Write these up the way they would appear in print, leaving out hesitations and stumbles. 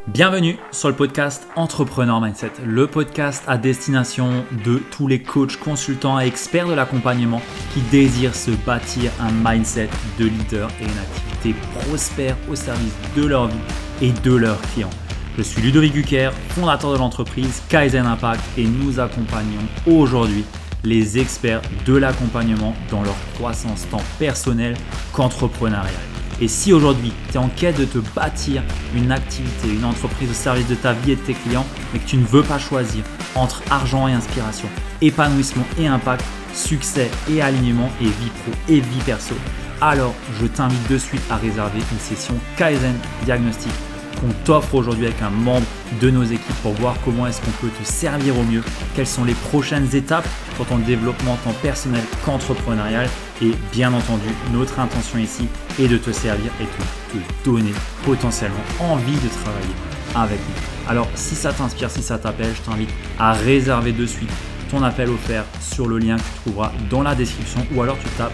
Bienvenue sur le podcast Entrepreneur Mindset, le podcast à destination de tous les coachs, consultants et experts de l'accompagnement qui désirent se bâtir un mindset de leader et une activité prospère au service de leur vie et de leurs clients. Je suis Ludovic Gucker, fondateur de l'entreprise Kaizen Impact et nous accompagnons aujourd'hui les experts de l'accompagnement dans leur croissance tant personnelle qu'entrepreneuriale. Et si aujourd'hui, tu es en quête de te bâtir une activité, une entreprise au service de ta vie et de tes clients, mais que tu ne veux pas choisir entre argent et inspiration, épanouissement et impact, succès et alignement et vie pro et vie perso, alors je t'invite de suite à réserver une session Kaizen Diagnostic qu'on t'offre aujourd'hui avec un membre de nos équipes pour voir comment est-ce qu'on peut te servir au mieux, quelles sont les prochaines étapes pour ton développement tant personnel qu'entrepreneurial. Et bien entendu, notre intention ici est de te servir et de te donner potentiellement envie de travailler avec nous. Alors si ça t'inspire, si ça t'appelle, je t'invite à réserver de suite ton appel offert sur le lien que tu trouveras dans la description ou alors tu tapes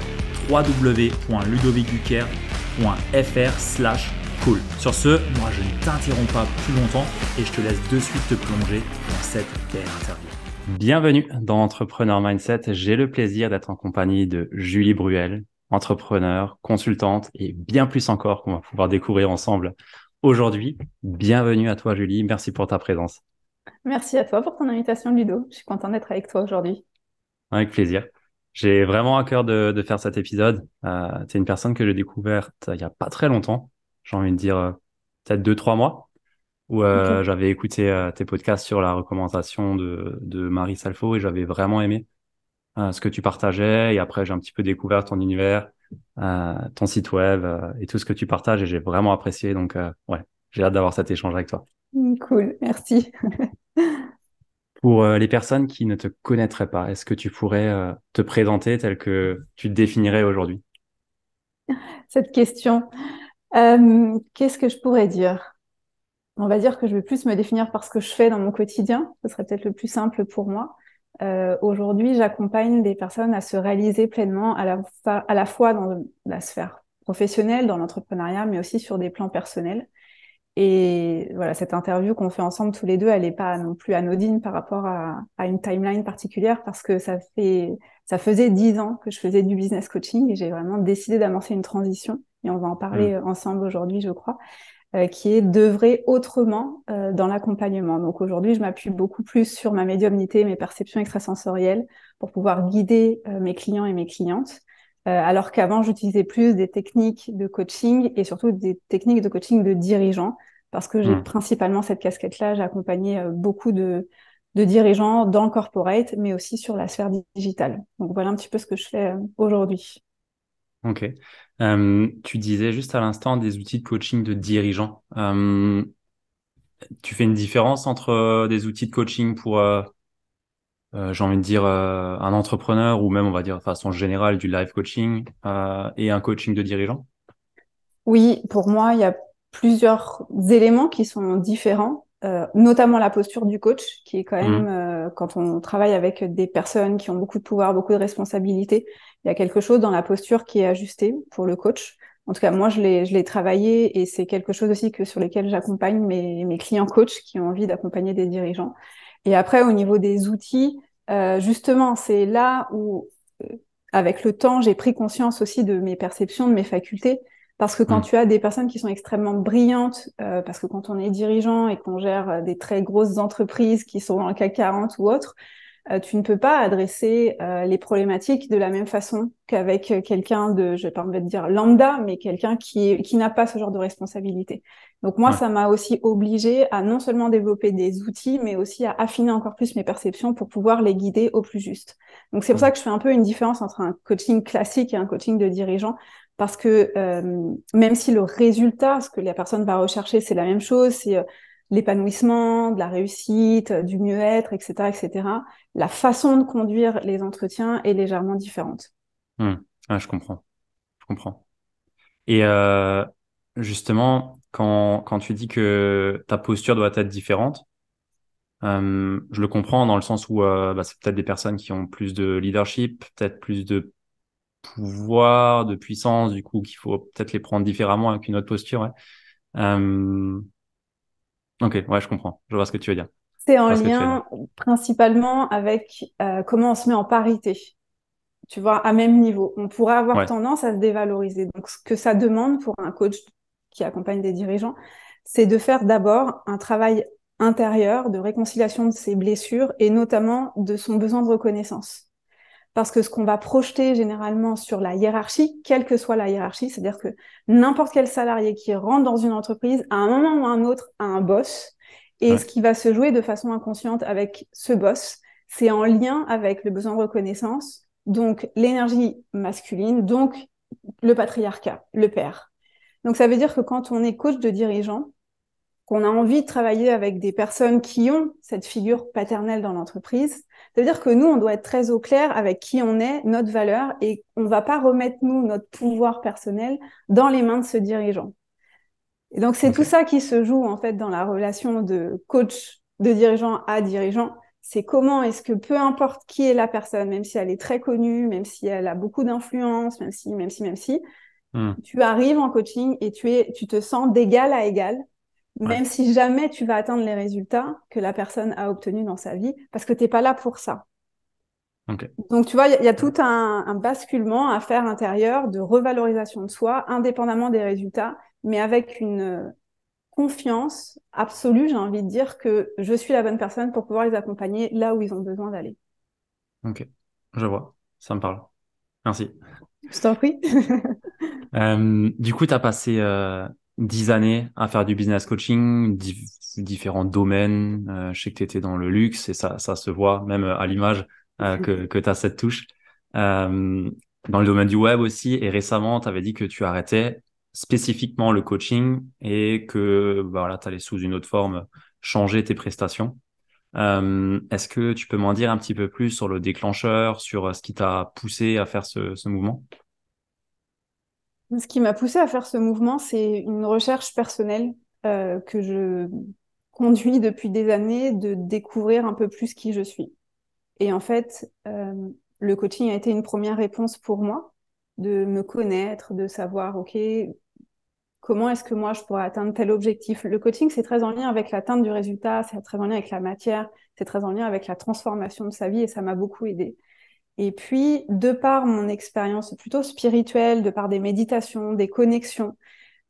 www.ludovicgucker.fr/call. Sur ce, moi je ne t'interromps pas plus longtemps et je te laisse de suite te plonger dans cette belle interview. Bienvenue dans Entrepreneur Mindset. J'ai le plaisir d'être en compagnie de Julie Bruel, entrepreneur, consultante et bien plus encore qu'on va pouvoir découvrir ensemble aujourd'hui. Bienvenue à toi Julie, merci pour ta présence. Merci à toi pour ton invitation, Ludo. Je suis contente d'être avec toi aujourd'hui. Avec plaisir. J'ai vraiment à cœur de faire cet épisode. Tu es une personne que j'ai découverte il n'y a pas très longtemps, j'ai envie de dire peut-être 2-3 mois, où Ok. j'avais écouté tes podcasts sur la recommandation de Marie Salfo et j'avais vraiment aimé ce que tu partageais. Et après, j'ai un petit peu découvert ton univers, ton site web et tout ce que tu partages et j'ai vraiment apprécié. Donc, ouais, j'ai hâte d'avoir cet échange avec toi. Cool, merci. Pour les personnes qui ne te connaîtraient pas, est-ce que tu pourrais te présenter tel que tu te définirais aujourd'hui? Cette question, qu'est-ce que je pourrais dire? On va dire que je vais plus me définir par ce que je fais dans mon quotidien. Ce serait peut-être le plus simple pour moi. Aujourd'hui, j'accompagne des personnes à se réaliser pleinement à la fois dans la sphère professionnelle, dans l'entrepreneuriat, mais aussi sur des plans personnels. Et voilà, cette interview qu'on fait ensemble tous les deux, elle n'est pas non plus anodine par rapport à une timeline particulière parce que ça faisait 10 ans que je faisais du business coaching et j'ai vraiment décidé d'amorcer une transition. Et on va en Hmm. parler ensemble aujourd'hui, je crois, qui est d'œuvrer autrement dans l'accompagnement. Donc aujourd'hui, je m'appuie beaucoup plus sur ma médiumnité, mes perceptions extrasensorielles pour pouvoir guider mes clients et mes clientes. Alors qu'avant, j'utilisais plus des techniques de coaching et surtout des techniques de coaching de dirigeants, parce que j'ai Hmm. principalement cette casquette-là. J'ai accompagné beaucoup de dirigeants dans le corporate, mais aussi sur la sphère digitale. Donc voilà un petit peu ce que je fais aujourd'hui. Ok. Tu disais juste à l'instant des outils de coaching de dirigeants. Tu fais une différence entre des outils de coaching pour j'ai envie de dire un entrepreneur ou même on va dire de façon générale du live coaching et un coaching de dirigeant. Oui, pour moi, il y a plusieurs éléments qui sont différents, notamment la posture du coach, qui est quand même, Mhm. quand on travaille avec des personnes qui ont beaucoup de pouvoir, beaucoup de responsabilités, il y a quelque chose dans la posture qui est ajusté pour le coach. En tout cas, moi, je l'ai travaillé et c'est quelque chose aussi que sur lesquels j'accompagne mes clients coachs qui ont envie d'accompagner des dirigeants. Et après, au niveau des outils, justement, c'est là où, avec le temps, j'ai pris conscience aussi de mes perceptions, de mes facultés. Parce que quand Mhm. tu as des personnes qui sont extrêmement brillantes, parce que quand on est dirigeant et qu'on gère des très grosses entreprises qui sont dans le CAC 40 ou autre, tu ne peux pas adresser les problématiques de la même façon qu'avec quelqu'un de, je vais pas envie de dire lambda, mais quelqu'un qui n'a pas ce genre de responsabilité. Donc moi, Ouais. ça m'a aussi obligée à non seulement développer des outils, mais aussi à affiner encore plus mes perceptions pour pouvoir les guider au plus juste. Donc c'est pour ça Mhm. que je fais un peu une différence entre un coaching classique et un coaching de dirigeant, parce que même si le résultat, ce que la personne va rechercher, c'est la même chose, c'est l'épanouissement, de la réussite, du mieux-être, etc., etc., la façon de conduire les entretiens est légèrement différente. Mhm. Ouais, je comprends. Je comprends. Et justement, quand tu dis que ta posture doit être différente, je le comprends dans le sens où bah, c'est peut-être des personnes qui ont plus de leadership, peut-être plus de pouvoir, de puissance, du coup, qu'il faut peut-être les prendre différemment avec une autre posture. Ouais. Euh, Ok, ouais, je comprends. Je vois ce que tu veux dire. C'est Je en vois ce que tu veux dire. lien principalement avec comment on se met en parité, tu vois, à même niveau. On pourrait avoir Ouais, tendance à se dévaloriser. Donc, ce que ça demande pour un coach qui accompagne des dirigeants, c'est de faire d'abord un travail intérieur de réconciliation de ses blessures et notamment de son besoin de reconnaissance. Parce que ce qu'on va projeter généralement sur la hiérarchie, quelle que soit la hiérarchie, c'est-à-dire que n'importe quel salarié qui rentre dans une entreprise, à un moment ou à un autre, a un boss. Et ouais, ce qui va se jouer de façon inconsciente avec ce boss, c'est en lien avec le besoin de reconnaissance, donc l'énergie masculine, donc le patriarcat, le père. Donc ça veut dire que quand on est coach de dirigeant, qu'on a envie de travailler avec des personnes qui ont cette figure paternelle dans l'entreprise, c'est-à-dire que nous, on doit être très au clair avec qui on est, notre valeur, et on ne va pas remettre, nous, notre pouvoir personnel dans les mains de ce dirigeant. Et donc, c'est tout ok. ça qui se joue, en fait, dans la relation de coach de dirigeant à dirigeant. C'est comment est-ce que, peu importe qui est la personne, même si elle est très connue, même si elle a beaucoup d'influence, même si, Hmm, tu arrives en coaching et tu te sens d'égal à égal, ouais, même si jamais tu vas atteindre les résultats que la personne a obtenus dans sa vie, parce que tu n'es pas là pour ça. ok. Donc, tu vois, il y a tout un basculement à faire intérieur de revalorisation de soi, indépendamment des résultats, mais avec une confiance absolue, j'ai envie de dire, que je suis la bonne personne pour pouvoir les accompagner là où ils ont besoin d'aller. Ok. Je vois. Ça me parle. Merci. Je t'en prie. Du coup, tu as passé 10 années à faire du business coaching, différents domaines. Je sais que tu étais dans le luxe et ça se voit même à l'image que tu as cette touche. Euh, Dans le domaine du web aussi. Et récemment, tu avais dit que tu arrêtais spécifiquement le coaching et que bah, voilà, tu allais sous une autre forme changer tes prestations. Est-ce que tu peux m'en dire un petit peu plus sur le déclencheur, sur ce qui t'a poussé à faire ce mouvement? Ce qui m'a poussée à faire ce mouvement, c'est une recherche personnelle que je conduis depuis des années de découvrir un peu plus qui je suis. Et en fait, le coaching a été une première réponse pour moi, de me connaître, de savoir, OK, comment est-ce que moi je pourrais atteindre tel objectif. Le coaching, c'est très en lien avec l'atteinte du résultat, c'est très en lien avec la matière, c'est très en lien avec la transformation de sa vie et ça m'a beaucoup aidé. Et puis, de par mon expérience plutôt spirituelle, de par des méditations, des connexions,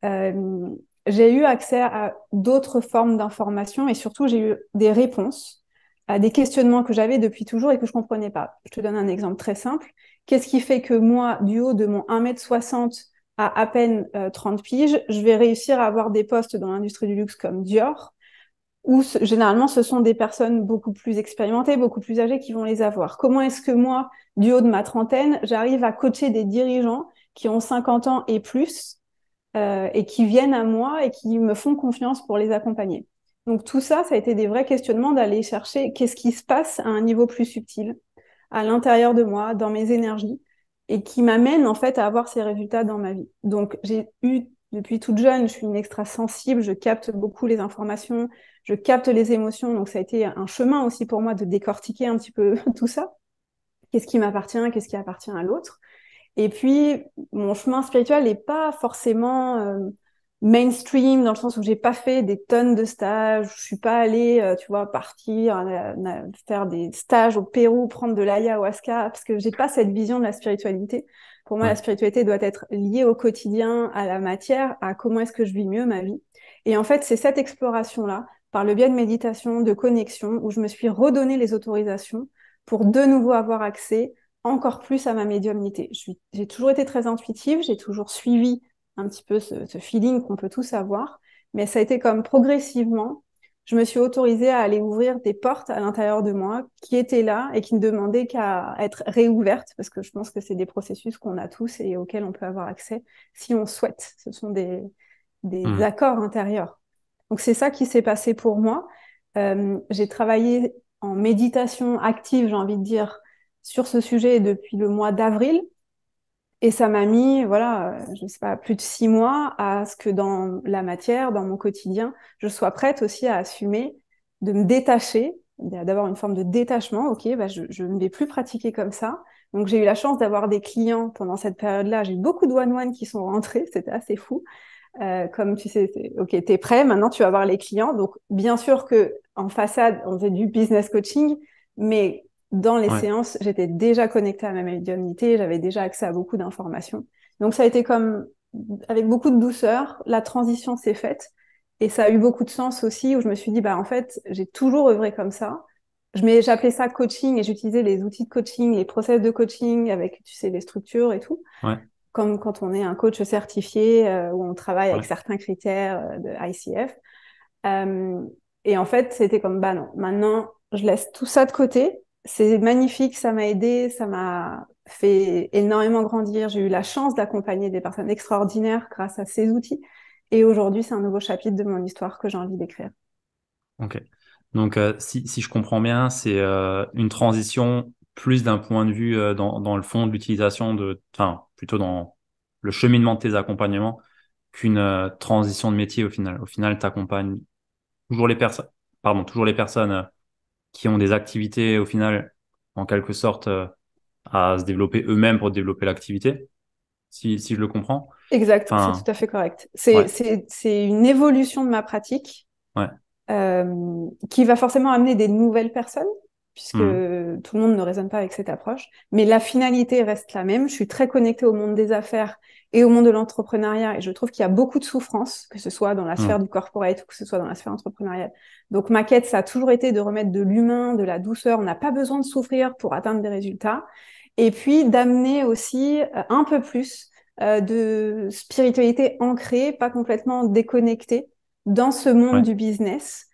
euh, j'ai eu accès à d'autres formes d'informations et surtout j'ai eu des réponses à des questionnements que j'avais depuis toujours et que je comprenais pas. Je te donne un exemple très simple. Qu'est-ce qui fait que moi, du haut de mon 1,60 m à peine 30 piges, je vais réussir à avoir des postes dans l'industrie du luxe comme Dior, où généralement ce sont des personnes beaucoup plus expérimentées, beaucoup plus âgées qui vont les avoir. Comment est-ce que moi, du haut de ma trentaine, j'arrive à coacher des dirigeants qui ont 50 ans et plus et qui viennent à moi et qui me font confiance pour les accompagner. Donc tout ça, ça a été des vrais questionnements d'aller chercher qu'est-ce qui se passe à un niveau plus subtil, à l'intérieur de moi, dans mes énergies, et qui m'amène en fait à avoir ces résultats dans ma vie. Donc j'ai eu depuis toute jeune, je suis une extra sensible, je capte beaucoup les informations, je capte les émotions, donc ça a été un chemin aussi pour moi de décortiquer un petit peu tout ça. Qu'est-ce qui m'appartient, qu'est-ce qui appartient à l'autre. Et puis, mon chemin spirituel n'est pas forcément mainstream dans le sens où j'ai pas fait des tonnes de stages, je suis pas allée, tu vois, partir faire des stages au Pérou, prendre de l'ayahuasca, parce que j'ai pas cette vision de la spiritualité. Pour moi, la Ouais. spiritualité doit être liée au quotidien, à la matière, à comment est-ce que je vis mieux ma vie. Et en fait, c'est cette exploration-là, par le biais de méditation, de connexion, où je me suis redonné les autorisations pour de nouveau avoir accès encore plus à ma médiumnité. J'ai toujours été très intuitive, j'ai toujours suivi un petit peu ce feeling qu'on peut tous avoir, mais ça a été comme progressivement, je me suis autorisée à aller ouvrir des portes à l'intérieur de moi qui étaient là et qui ne demandaient qu'à être réouvertes, parce que je pense que c'est des processus qu'on a tous et auxquels on peut avoir accès si on souhaite. Ce sont des Hmm. accords intérieurs. Donc c'est ça qui s'est passé pour moi. J'ai travaillé en méditation active, j'ai envie de dire, sur ce sujet depuis le mois d'avril. Et ça m'a mis, voilà, je ne sais pas, plus de 6 mois à ce que dans la matière, dans mon quotidien, je sois prête aussi à assumer de me détacher, d'avoir une forme de détachement. Ok, bah je ne vais plus pratiquer comme ça. Donc j'ai eu la chance d'avoir des clients pendant cette période-là. J'ai eu beaucoup de one-one qui sont rentrés, c'était assez fou. Comme tu sais, OK, t'es prêt, maintenant tu vas voir les clients. Donc, bien sûr que en façade, on faisait du business coaching, mais dans les Ouais, séances, j'étais déjà connectée à ma médiumnité, j'avais déjà accès à beaucoup d'informations. Donc, ça a été comme avec beaucoup de douceur, la transition s'est faite et ça a eu beaucoup de sens aussi où je me suis dit, bah, en fait, j'ai toujours œuvré comme ça. J'appelais ça coaching et j'utilisais les outils de coaching, les process de coaching avec, tu sais, les structures et tout ouais, comme quand on est un coach certifié où on travaille avec ouais. certains critères de ICF. Euh, et en fait, c'était comme, bah non, maintenant, je laisse tout ça de côté. C'est magnifique, ça m'a aidé, ça m'a fait énormément grandir. J'ai eu la chance d'accompagner des personnes extraordinaires grâce à ces outils. Et aujourd'hui, c'est un nouveau chapitre de mon histoire que j'ai envie d'écrire. Ok. Donc, si je comprends bien, c'est une transition plus d'un point de vue dans le fond de l'utilisation enfin, plutôt dans le cheminement de tes accompagnements qu'une transition de métier au final. Au final, tu accompagnes toujours les personnes, pardon, toujours les personnes qui ont des activités au final, en quelque sorte, à se développer eux-mêmes pour développer l'activité, si je le comprends. Exact, c'est Enfin, tout à fait correct. ouais, C'est une évolution de ma pratique ouais, qui va forcément amener des nouvelles personnes, puisque mhm, tout le monde ne raisonne pas avec cette approche. Mais la finalité reste la même. Je suis très connectée au monde des affaires et au monde de l'entrepreneuriat, et je trouve qu'il y a beaucoup de souffrance, que ce soit dans la sphère mhm, du corporate ou que ce soit dans la sphère entrepreneuriale. Donc ma quête, ça a toujours été de remettre de l'humain, de la douceur. On n'a pas besoin de souffrir pour atteindre des résultats. Et puis d'amener aussi un peu plus de spiritualité ancrée, pas complètement déconnectée dans ce monde ouais, du business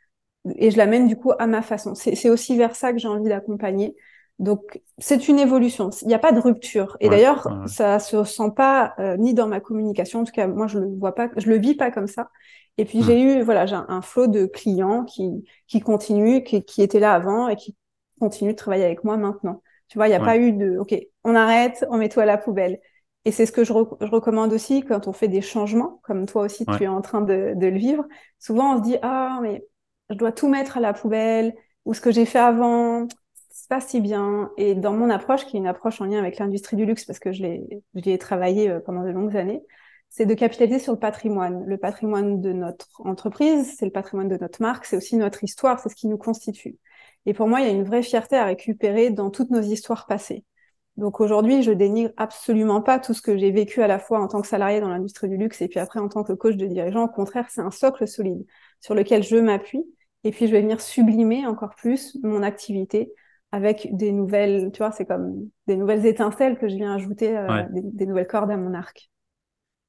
et je l'amène du coup à ma façon. C'est aussi vers ça que j'ai envie d'accompagner. Donc, c'est une évolution. Il n'y a pas de rupture. Et ouais, d'ailleurs, ouais, ouais, ça se sent pas ni dans ma communication. En tout cas, moi, je le vois pas, je le vis pas comme ça. Et puis, mhm, voilà, j'ai un flot de clients qui continuent, qui étaient là avant et qui continuent de travailler avec moi maintenant. Tu vois, il n'y a ouais, pas eu de, OK, on arrête, on met tout à la poubelle. Et c'est ce que je recommande aussi quand on fait des changements, comme toi aussi, ouais, tu es en train de le vivre. Souvent, on se dit, ah, mais je dois tout mettre à la poubelle, ou ce que j'ai fait avant, c'est pas si bien. Et dans mon approche, qui est une approche en lien avec l'industrie du luxe, parce que j'y ai travaillé pendant de longues années, c'est de capitaliser sur le patrimoine. Le patrimoine de notre entreprise, c'est le patrimoine de notre marque, c'est aussi notre histoire, c'est ce qui nous constitue. Et pour moi, il y a une vraie fierté à récupérer dans toutes nos histoires passées. Donc aujourd'hui, je dénigre absolument pas tout ce que j'ai vécu à la fois en tant que salarié dans l'industrie du luxe et puis après en tant que coach de dirigeant. Au contraire, c'est un socle solide sur lequel je m'appuie. Et puis je vais venir sublimer encore plus mon activité avec des nouvelles, tu vois, c'est comme des nouvelles étincelles que je viens ajouter, ouais. des nouvelles cordes à mon arc.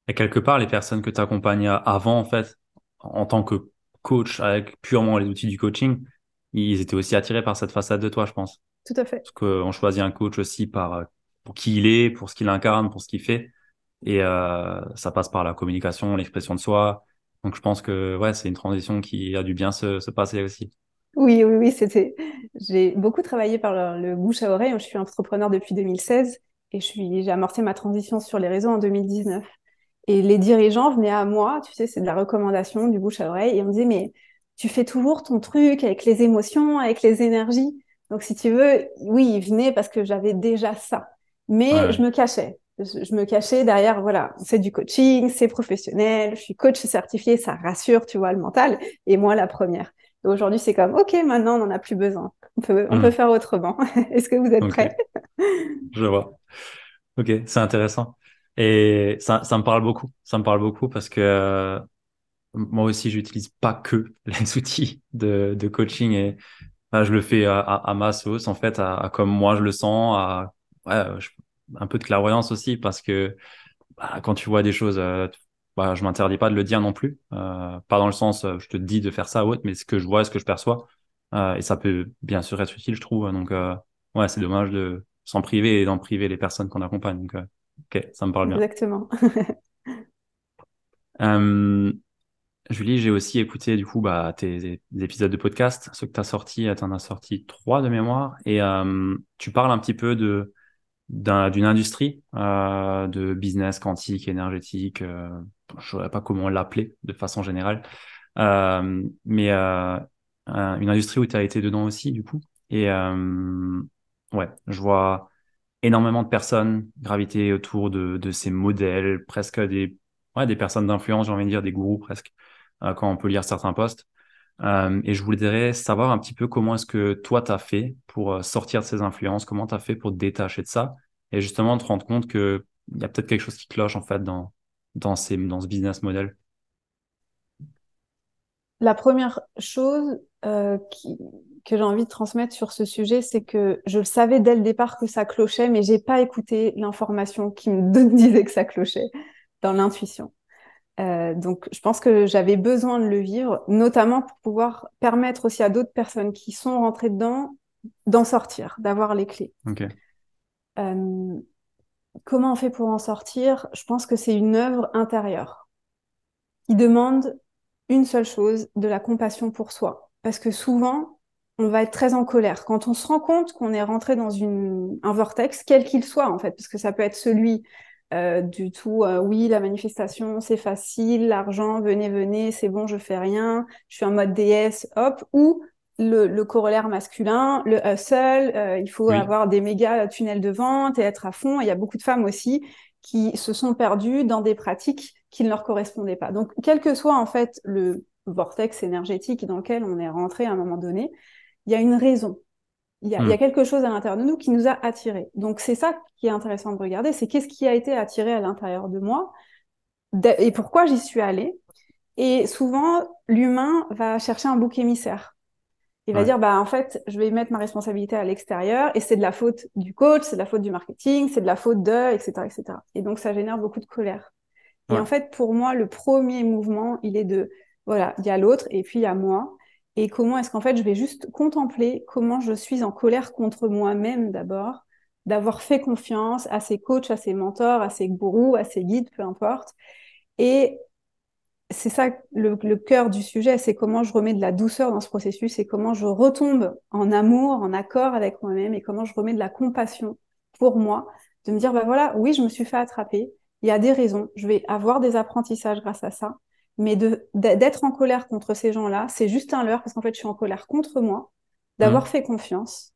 Et quelque part, les personnes que tu accompagnais avant, en fait, en tant que coach avec purement les outils du coaching, ils étaient aussi attirés par cette façade de toi, je pense. Tout à fait. Parce qu'on choisit un coach aussi pour qui il est, pour ce qu'il incarne, pour ce qu'il fait. Et ça passe par la communication, l'expression de soi. Donc je pense que ouais, c'est une transition qui a dû bien se passer aussi. Oui, oui, oui, j'ai beaucoup travaillé par le bouche à oreille. Je suis entrepreneur depuis 2016 et j'ai amorcé ma transition sur les réseaux en 2019. Et les dirigeants venaient à moi, tu sais, c'est de la recommandation, du bouche à oreille, et on me disait, mais tu fais toujours ton truc avec les émotions, avec les énergies. Donc, si tu veux, oui, ils venaient parce que j'avais déjà ça. Mais je Ouais, me cachais. Je me cachais derrière, voilà, c'est du coaching, c'est professionnel, je suis coach certifié, ça rassure, tu vois, le mental. Et moi, la première. Et aujourd'hui, c'est comme, OK, maintenant, on n'en a plus besoin. On peut mhm. faire autrement. Est-ce que vous êtes Ok, prêts? je vois. Ok, c'est intéressant. Et ça me parle beaucoup. Ça me parle beaucoup parce que moi aussi, j'utilise pas que les outils de coaching et je le fais à ma sauce, en fait, à comme moi je le sens, un peu de clairvoyance aussi parce que quand tu vois des choses, je m'interdis pas de le dire non plus. Pas dans le sens, je te dis de faire ça ou autre, mais ce que je vois, ce que je perçois. Et ça peut bien sûr être utile, je trouve. Donc, ouais, c'est dommage de s'en priver et d'en priver les personnes qu'on accompagne. Donc, ok, ça me parle bien. Exactement. Euh, Julie, j'ai aussi écouté du coup tes épisodes de podcast, ceux que tu as sortis, tu en as sorti trois de mémoire, et tu parles un petit peu d'une industrie de business quantique, énergétique, je ne saurais pas comment l'appeler de façon générale, mais une industrie où tu as été dedans aussi du coup. Et ouais, je vois énormément de personnes graviter autour de ces modèles, presque des ouais, des personnes d'influence, j'ai envie de dire des gourous presque, quand on peut lire certains posts. Et je voudrais savoir un petit peu comment est-ce que toi, tu as fait pour sortir de ces influences, comment tu as fait pour te détacher de ça et justement te rendre compte qu'il y a peut-être quelque chose qui cloche en fait dans ce business model. La première chose que j'ai envie de transmettre sur ce sujet, c'est que je le savais dès le départ que ça clochait, mais j'ai pas écouté l'information qui me disait que ça clochait dans l'intuition. Donc, je pense que j'avais besoin de le vivre, notamment pour pouvoir permettre aussi à d'autres personnes qui sont rentrées dedans d'en sortir, d'avoir les clés. Ok. Euh, Comment on fait pour en sortir? Je pense que c'est une œuvre intérieure qui demande une seule chose, de la compassion pour soi. Parce que souvent, on va être très en colère. Quand on se rend compte qu'on est rentré dans un vortex, quel qu'il soit en fait, parce que ça peut être celui du tout, oui, la manifestation, c'est facile, l'argent, venez, venez, c'est bon, je fais rien, je suis en mode déesse, hop, ou le corollaire masculin, le hustle, il faut Oui. avoir des méga tunnels de vente et être à fond. Il y a beaucoup de femmes aussi qui se sont perdues dans des pratiques qui ne leur correspondaient pas. Donc, quel que soit en fait le vortex énergétique dans lequel on est rentré à un moment donné, il y a une raison. Il y a Hmm. quelque chose à l'intérieur de nous qui nous a attirés. Donc, c'est ça qui est intéressant de regarder, c'est qu'est-ce qui a été attiré à l'intérieur de moi et pourquoi j'y suis allée. Et souvent, l'humain va chercher un bouc émissaire. Il va Ouais. dire, bah, en fait, je vais mettre ma responsabilité à l'extérieur et c'est de la faute du coach, c'est de la faute du marketing, c'est de la faute de, etc., etc. Et donc, ça génère beaucoup de colère. Et Ouais. en fait, pour moi, le premier mouvement, il est de, voilà, il y a l'autre et puis il y a moi. Et comment est-ce qu'en fait, je vais juste contempler comment je suis en colère contre moi-même d'abord, d'avoir fait confiance à ces coachs, à ces mentors, à ces gourous, à ces guides, peu importe. Et c'est ça le cœur du sujet, c'est comment je remets de la douceur dans ce processus et comment je retombe en amour, en accord avec moi-même et comment je remets de la compassion pour moi, de me dire, bah voilà, oui, je me suis fait attraper, il y a des raisons, je vais avoir des apprentissages grâce à ça, mais d'être en colère contre ces gens-là, c'est juste un leurre parce qu'en fait, je suis en colère contre moi, d'avoir Hmm. fait confiance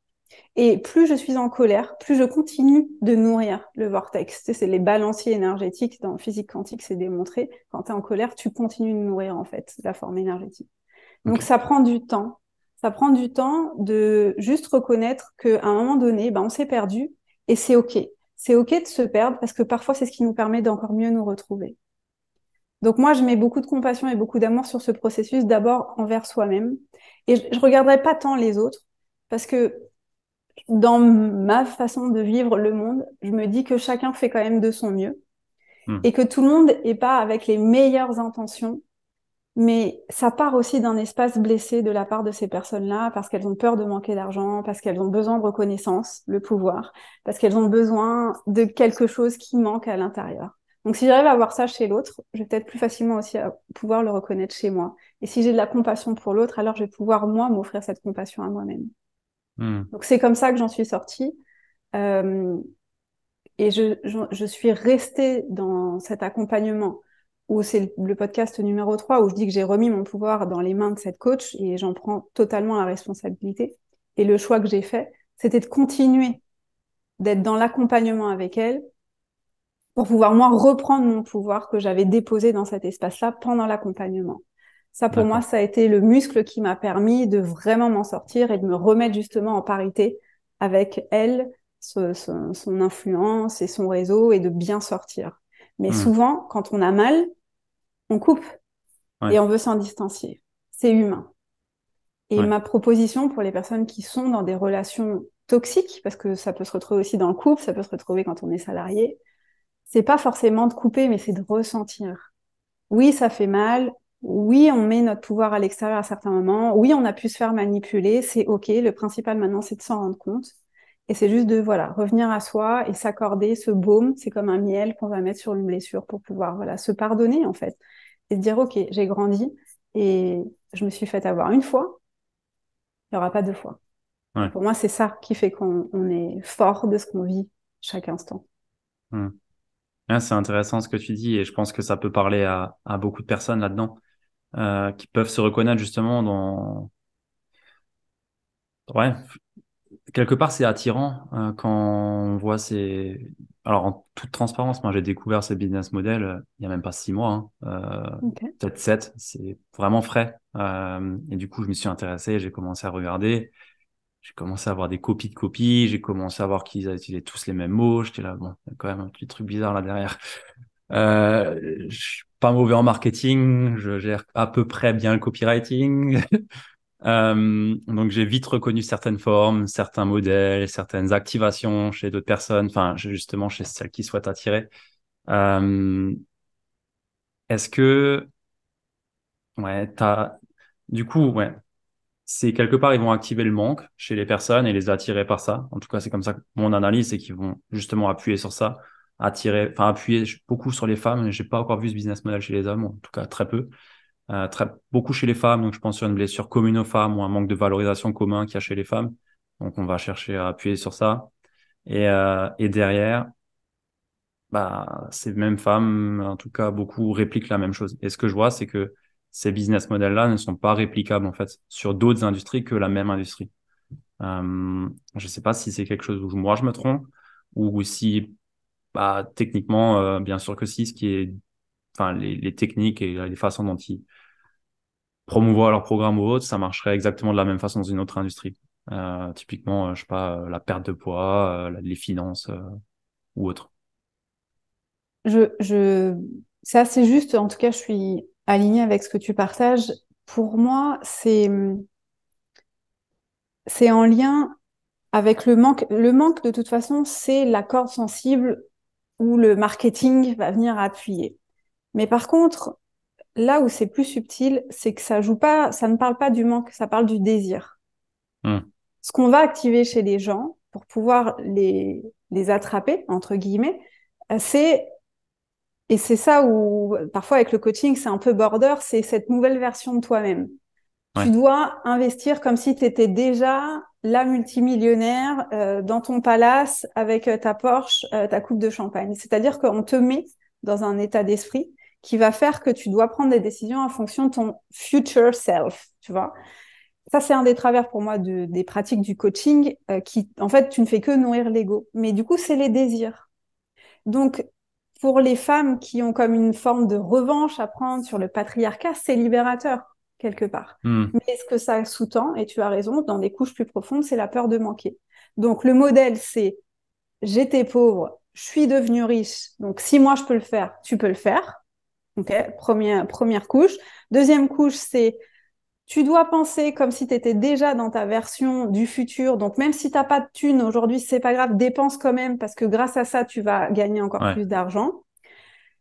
et plus je suis en colère, plus je continue de nourrir le vortex. Tu sais, c'est les balanciers énergétiques dans physique quantique, c'est démontré. Quand tu es en colère, tu continues de nourrir en fait la forme énergétique. Donc Ok. ça prend du temps. Ça prend du temps de juste reconnaître qu'à un moment donné, ben, on s'est perdu et c'est OK. C'est OK de se perdre parce que parfois c'est ce qui nous permet d'encore mieux nous retrouver. Donc moi, je mets beaucoup de compassion et beaucoup d'amour sur ce processus, d'abord envers soi-même. Et je regarderai pas tant les autres parce que dans ma façon de vivre le monde, je me dis que chacun fait quand même de son mieux Hmm. et que tout le monde n'est pas avec les meilleures intentions, mais ça part aussi d'un espace blessé de la part de ces personnes-là parce qu'elles ont peur de manquer d'argent, parce qu'elles ont besoin de reconnaissance, le pouvoir, parce qu'elles ont besoin de quelque chose qui manque à l'intérieur. Donc si j'arrive à voir ça chez l'autre, je vais peut-être plus facilement aussi pouvoir le reconnaître chez moi. Et si j'ai de la compassion pour l'autre, alors je vais pouvoir moi m'offrir cette compassion à moi-même. Hmm. Donc c'est comme ça que j'en suis sortie. Euh, et je suis restée dans cet accompagnement où c'est le podcast numéro 3 où je dis que j'ai remis mon pouvoir dans les mains de cette coach et j'en prends totalement la responsabilité. Et le choix que j'ai fait, c'était de continuer d'être dans l'accompagnement avec elle pour pouvoir moi reprendre mon pouvoir que j'avais déposé dans cet espace-là pendant l'accompagnement. Ça, pour moi, D'accord. ça a été le muscle qui m'a permis de vraiment m'en sortir et de me remettre justement en parité avec elle, son influence et son réseau et de bien sortir. Mais Hmm. souvent, quand on a mal, on coupe Ouais. et on veut s'en distancier. C'est humain. Et Ouais. ma proposition pour les personnes qui sont dans des relations toxiques, parce que ça peut se retrouver aussi dans le couple, ça peut se retrouver quand on est salarié, c'est pas forcément de couper, mais c'est de ressentir. Oui, ça fait mal. Oui, on met notre pouvoir à l'extérieur à certains moments. Oui, on a pu se faire manipuler. C'est OK. Le principal maintenant, c'est de s'en rendre compte. Et c'est juste de, voilà, revenir à soi et s'accorder ce baume. C'est comme un miel qu'on va mettre sur une blessure pour pouvoir, voilà, se pardonner, en fait. Et se dire, OK, j'ai grandi et je me suis fait avoir une fois. Il n'y aura pas deux fois. Et Ouais. pour moi, c'est ça qui fait qu'on est fort de ce qu'on vit chaque instant. Hmm. Ah, c'est intéressant ce que tu dis et je pense que ça peut parler à beaucoup de personnes là-dedans qui peuvent se reconnaître justement dans ouais quelque part, c'est attirant quand on voit ces... Alors, en toute transparence, moi, j'ai découvert ces business models il y a même pas 6 mois, Ok. peut-être 7. C'est vraiment frais. Et du coup, je me suis intéressé, j'ai commencé à regarder. J'ai commencé à avoir des copies de copies. J'ai commencé à voir qu'ils utilisaient tous les mêmes mots. J'étais là, bon, il y a quand même un petit truc bizarre là derrière. Je suis pas mauvais en marketing. Je gère à peu près bien le copywriting. Donc j'ai vite reconnu certaines formes, certains modèles, certaines activations chez d'autres personnes, enfin justement chez celles qui souhaitent attirer. Euh, Est-ce que ouais, du coup ouais, c'est quelque part ils vont activer le manque chez les personnes et les attirer par ça. En tout cas c'est comme ça que mon analyse, c'est qu'ils vont justement appuyer sur ça, appuyer beaucoup sur les femmes. J'ai pas encore vu ce business model chez les hommes, en tout cas très peu. Beaucoup chez les femmes, donc je pense sur une blessure commune aux femmes ou un manque de valorisation commun qu'il y a chez les femmes. Donc on va chercher à appuyer sur ça. Et derrière, bah, ces mêmes femmes, en tout cas beaucoup, répliquent la même chose. Et ce que je vois, c'est que ces business models-là ne sont pas réplicables en fait sur d'autres industries que la même industrie. Je sais pas si c'est quelque chose où moi je me trompe ou si, bah, techniquement, bien sûr que si, ce qui est, enfin, les techniques et les façons dont ils promouvoir leur programme ou autre, ça marcherait exactement de la même façon dans une autre industrie. Typiquement, je sais pas, la perte de poids, les finances ou autre. Je, je, c'est assez juste. En tout cas, je suis alignée avec ce que tu partages. Pour moi, c'est en lien avec le manque. Le manque, de toute façon, c'est la corde sensible où le marketing va venir appuyer. Mais par contre, là où c'est plus subtil, c'est que ça joue pas, ça ne parle pas du manque, ça parle du désir. Hmm. Ce qu'on va activer chez les gens pour pouvoir les attraper, entre guillemets, c'est, et c'est ça où parfois avec le coaching, c'est un peu border, c'est cette nouvelle version de toi-même. Tu Ouais, dois investir comme si tu étais déjà la multimillionnaire dans ton palace avec ta Porsche, ta coupe de champagne. C'est-à-dire qu'on te met dans un état d'esprit qui va faire que tu dois prendre des décisions en fonction de ton future self, tu vois. Ça, c'est un des travers pour moi des pratiques du coaching qui, en fait, tu ne fais que nourrir l'ego. Mais du coup, c'est les désirs. Donc, pour les femmes qui ont comme une forme de revanche à prendre sur le patriarcat, c'est libérateur, quelque part. hmm. Mais ce que ça sous-tend, et tu as raison, dans des couches plus profondes, c'est la peur de manquer. Donc, le modèle, c'est j'étais pauvre, je suis devenue riche, donc si moi je peux le faire, tu peux le faire. Ok, première couche. Deuxième couche, c'est tu dois penser comme si tu étais déjà dans ta version du futur. Donc, même si tu n'as pas de thunes aujourd'hui, c'est pas grave, dépense quand même parce que grâce à ça, tu vas gagner encore Ouais. plus d'argent.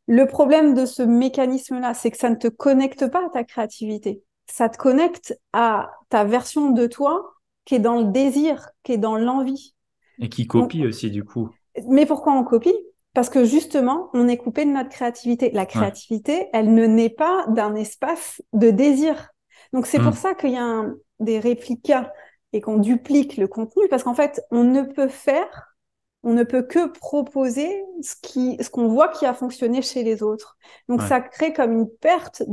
Le problème de ce mécanisme-là, c'est que ça ne te connecte pas à ta créativité. Ça te connecte à ta version de toi qui est dans le désir, qui est dans l'envie. Et qui Donc, copie aussi du coup. mais pourquoi on copie? Parce que justement, on est coupé de notre créativité. La Ouais. créativité, elle ne naît pas d'un espace de désir. Donc c'est pour Hmm. ça qu'il y a des réplicas et qu'on duplique le contenu, parce qu'en fait, on ne peut que proposer ce qu'on voit qui a fonctionné chez les autres. Donc Ouais. ça crée comme une perte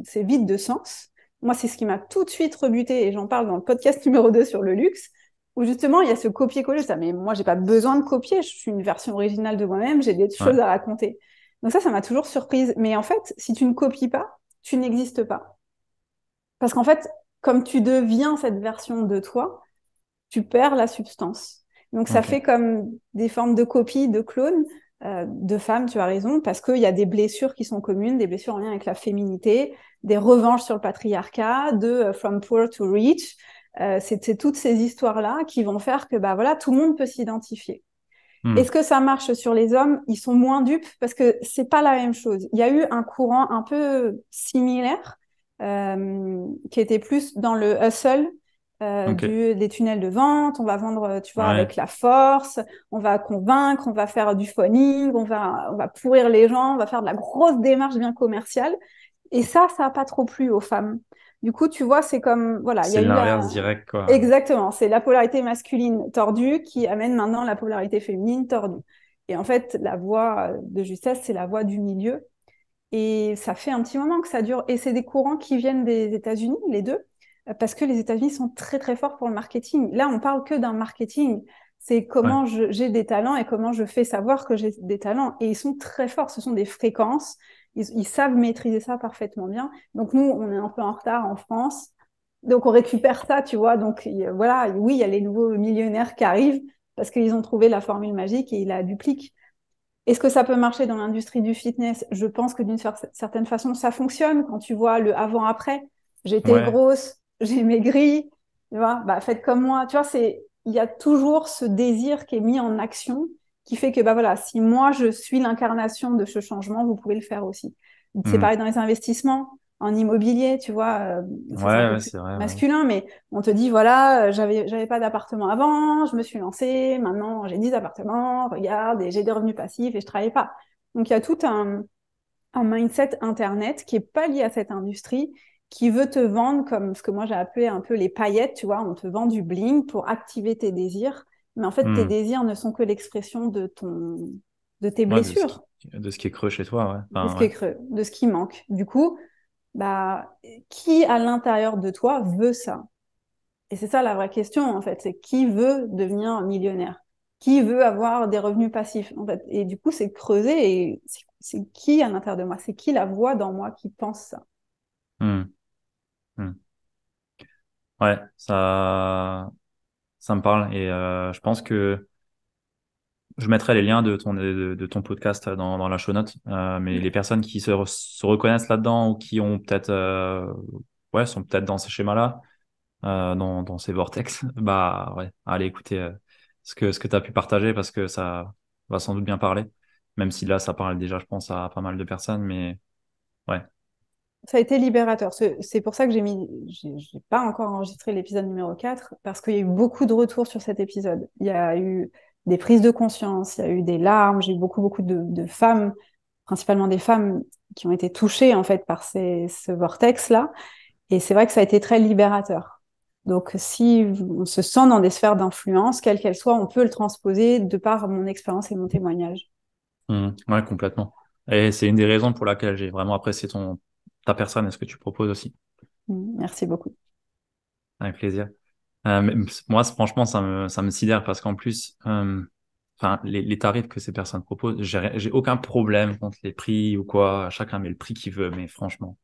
c'est vide de sens. Moi, c'est ce qui m'a tout de suite rebuté, et j'en parle dans le podcast numéro 2 sur le luxe, où justement, il y a ce copier-coller. Ça, mais moi, j'ai pas besoin de copier. Je suis une version originale de moi-même. J'ai des Ouais. choses à raconter. Donc ça m'a toujours surprise. Mais en fait, si tu ne copies pas, tu n'existes pas. Parce qu'en fait, comme tu deviens cette version de toi, tu perds la substance. Donc ça Ok. fait comme des formes de copies, de clones, de femmes, tu as raison, parce qu'il y a des blessures qui sont communes, des blessures en lien avec la féminité, des revanches sur le patriarcat, de From Poor to Rich. C'est toutes ces histoires-là qui vont faire que bah, voilà, tout le monde peut s'identifier. Hmm. Est-ce que ça marche sur les hommes? Ils sont moins dupes parce que c'est pas la même chose. Il y a eu un courant un peu similaire qui était plus dans le hustle Ok. des tunnels de vente. On va vendre, tu vois, Ouais. avec la force. On va convaincre, on va faire du phoning, on va pourrir les gens, on va faire de la grosse démarche bien commerciale. Et ça n'a pas trop plu aux femmes. Du coup, tu vois, c'est comme, voilà, il y C'est a eu l'inverse un, direct quoi. exactement, c'est la polarité masculine tordue qui amène maintenant la polarité féminine tordue. Et en fait, la voie de justesse, c'est la voie du milieu. Et ça fait un petit moment que ça dure. Et c'est des courants qui viennent des États-Unis, les deux. parce que les États-Unis sont très, très forts pour le marketing. Là, on parle que d'un marketing. C'est Ouais. comment j'ai des talents et comment je fais savoir que j'ai des talents. Et ils sont très forts. Ce sont des fréquences. Ils savent maîtriser ça parfaitement bien. Donc, nous, on est un peu en retard en France. Donc, on récupère ça, tu vois. Donc, voilà, oui, il y a les nouveaux millionnaires qui arrivent parce qu'ils ont trouvé la formule magique et ils la dupliquent. Est-ce que ça peut marcher dans l'industrie du fitness? Je pense que d'une certaine façon, ça fonctionne quand tu vois le avant-après. J'étais Ouais. grosse, j'ai maigri, tu vois, bah, faites comme moi. Tu vois, il y a toujours ce désir qui est mis en action qui fait que, bah voilà, si moi je suis l'incarnation de ce changement, vous pouvez le faire aussi. C'est Mhm. pareil dans les investissements, en immobilier, tu vois, ça c'est un Ouais, peu ouais, plus c'est vrai. Ouais. masculin, mais on te dit, voilà, j'avais pas d'appartement avant, je me suis lancée, maintenant j'ai 10 appartements, regarde, et j'ai des revenus passifs et je travaille pas. Donc il y a tout un mindset internet qui est pas lié à cette industrie, qui veut te vendre comme ce que moi j'ai appelé un peu les paillettes, tu vois, on te vend du bling pour activer tes désirs, mais en fait tes Mhm. désirs ne sont que l'expression de tes Ouais, blessures, de ce qui est creux chez toi, ouais. de ce Enfin, qui ouais. est creux, de ce qui manque. Du coup, bah, qui à l'intérieur de toi veut ça? Et c'est ça la vraie question, en fait, c'est qui veut devenir millionnaire? Qui veut avoir des revenus passifs, en fait? Et du coup, c'est creuser et c'est qui à l'intérieur de moi? C'est qui la voix dans moi qui pense ça? Mhm. Mhm. Ouais, ça me parle et je pense que je mettrai les liens de ton podcast dans la show note. Mais les personnes qui se reconnaissent là-dedans ou qui ont peut-être, ouais, sont peut-être dans ces schémas-là, dans ces vortex, bah ouais, allez écouter ce que tu as pu partager parce que ça va sans doute bien parler. Même si là, ça parle déjà, je pense, à pas mal de personnes, mais ouais. Ça a été libérateur. C'est pour ça que j'ai pas encore enregistré l'épisode numéro 4 parce qu'il y a eu beaucoup de retours sur cet épisode. Il y a eu des prises de conscience, il y a eu des larmes, j'ai eu beaucoup, beaucoup de femmes, principalement des femmes qui ont été touchées, en fait, par ce vortex-là. Et c'est vrai que ça a été très libérateur. Donc, si on se sent dans des sphères d'influence, quelles qu'elles soient, on peut le transposer de par mon expérience et mon témoignage. Ouais, complètement. Et c'est une des raisons pour laquelle j'ai vraiment apprécié ta personne et ce que tu proposes aussi. Merci beaucoup. Avec plaisir. Mais moi, franchement, ça me sidère parce qu'en plus, enfin, les tarifs que ces personnes proposent, j'ai aucun problème contre les prix ou quoi. Chacun met le prix qu'il veut, mais franchement,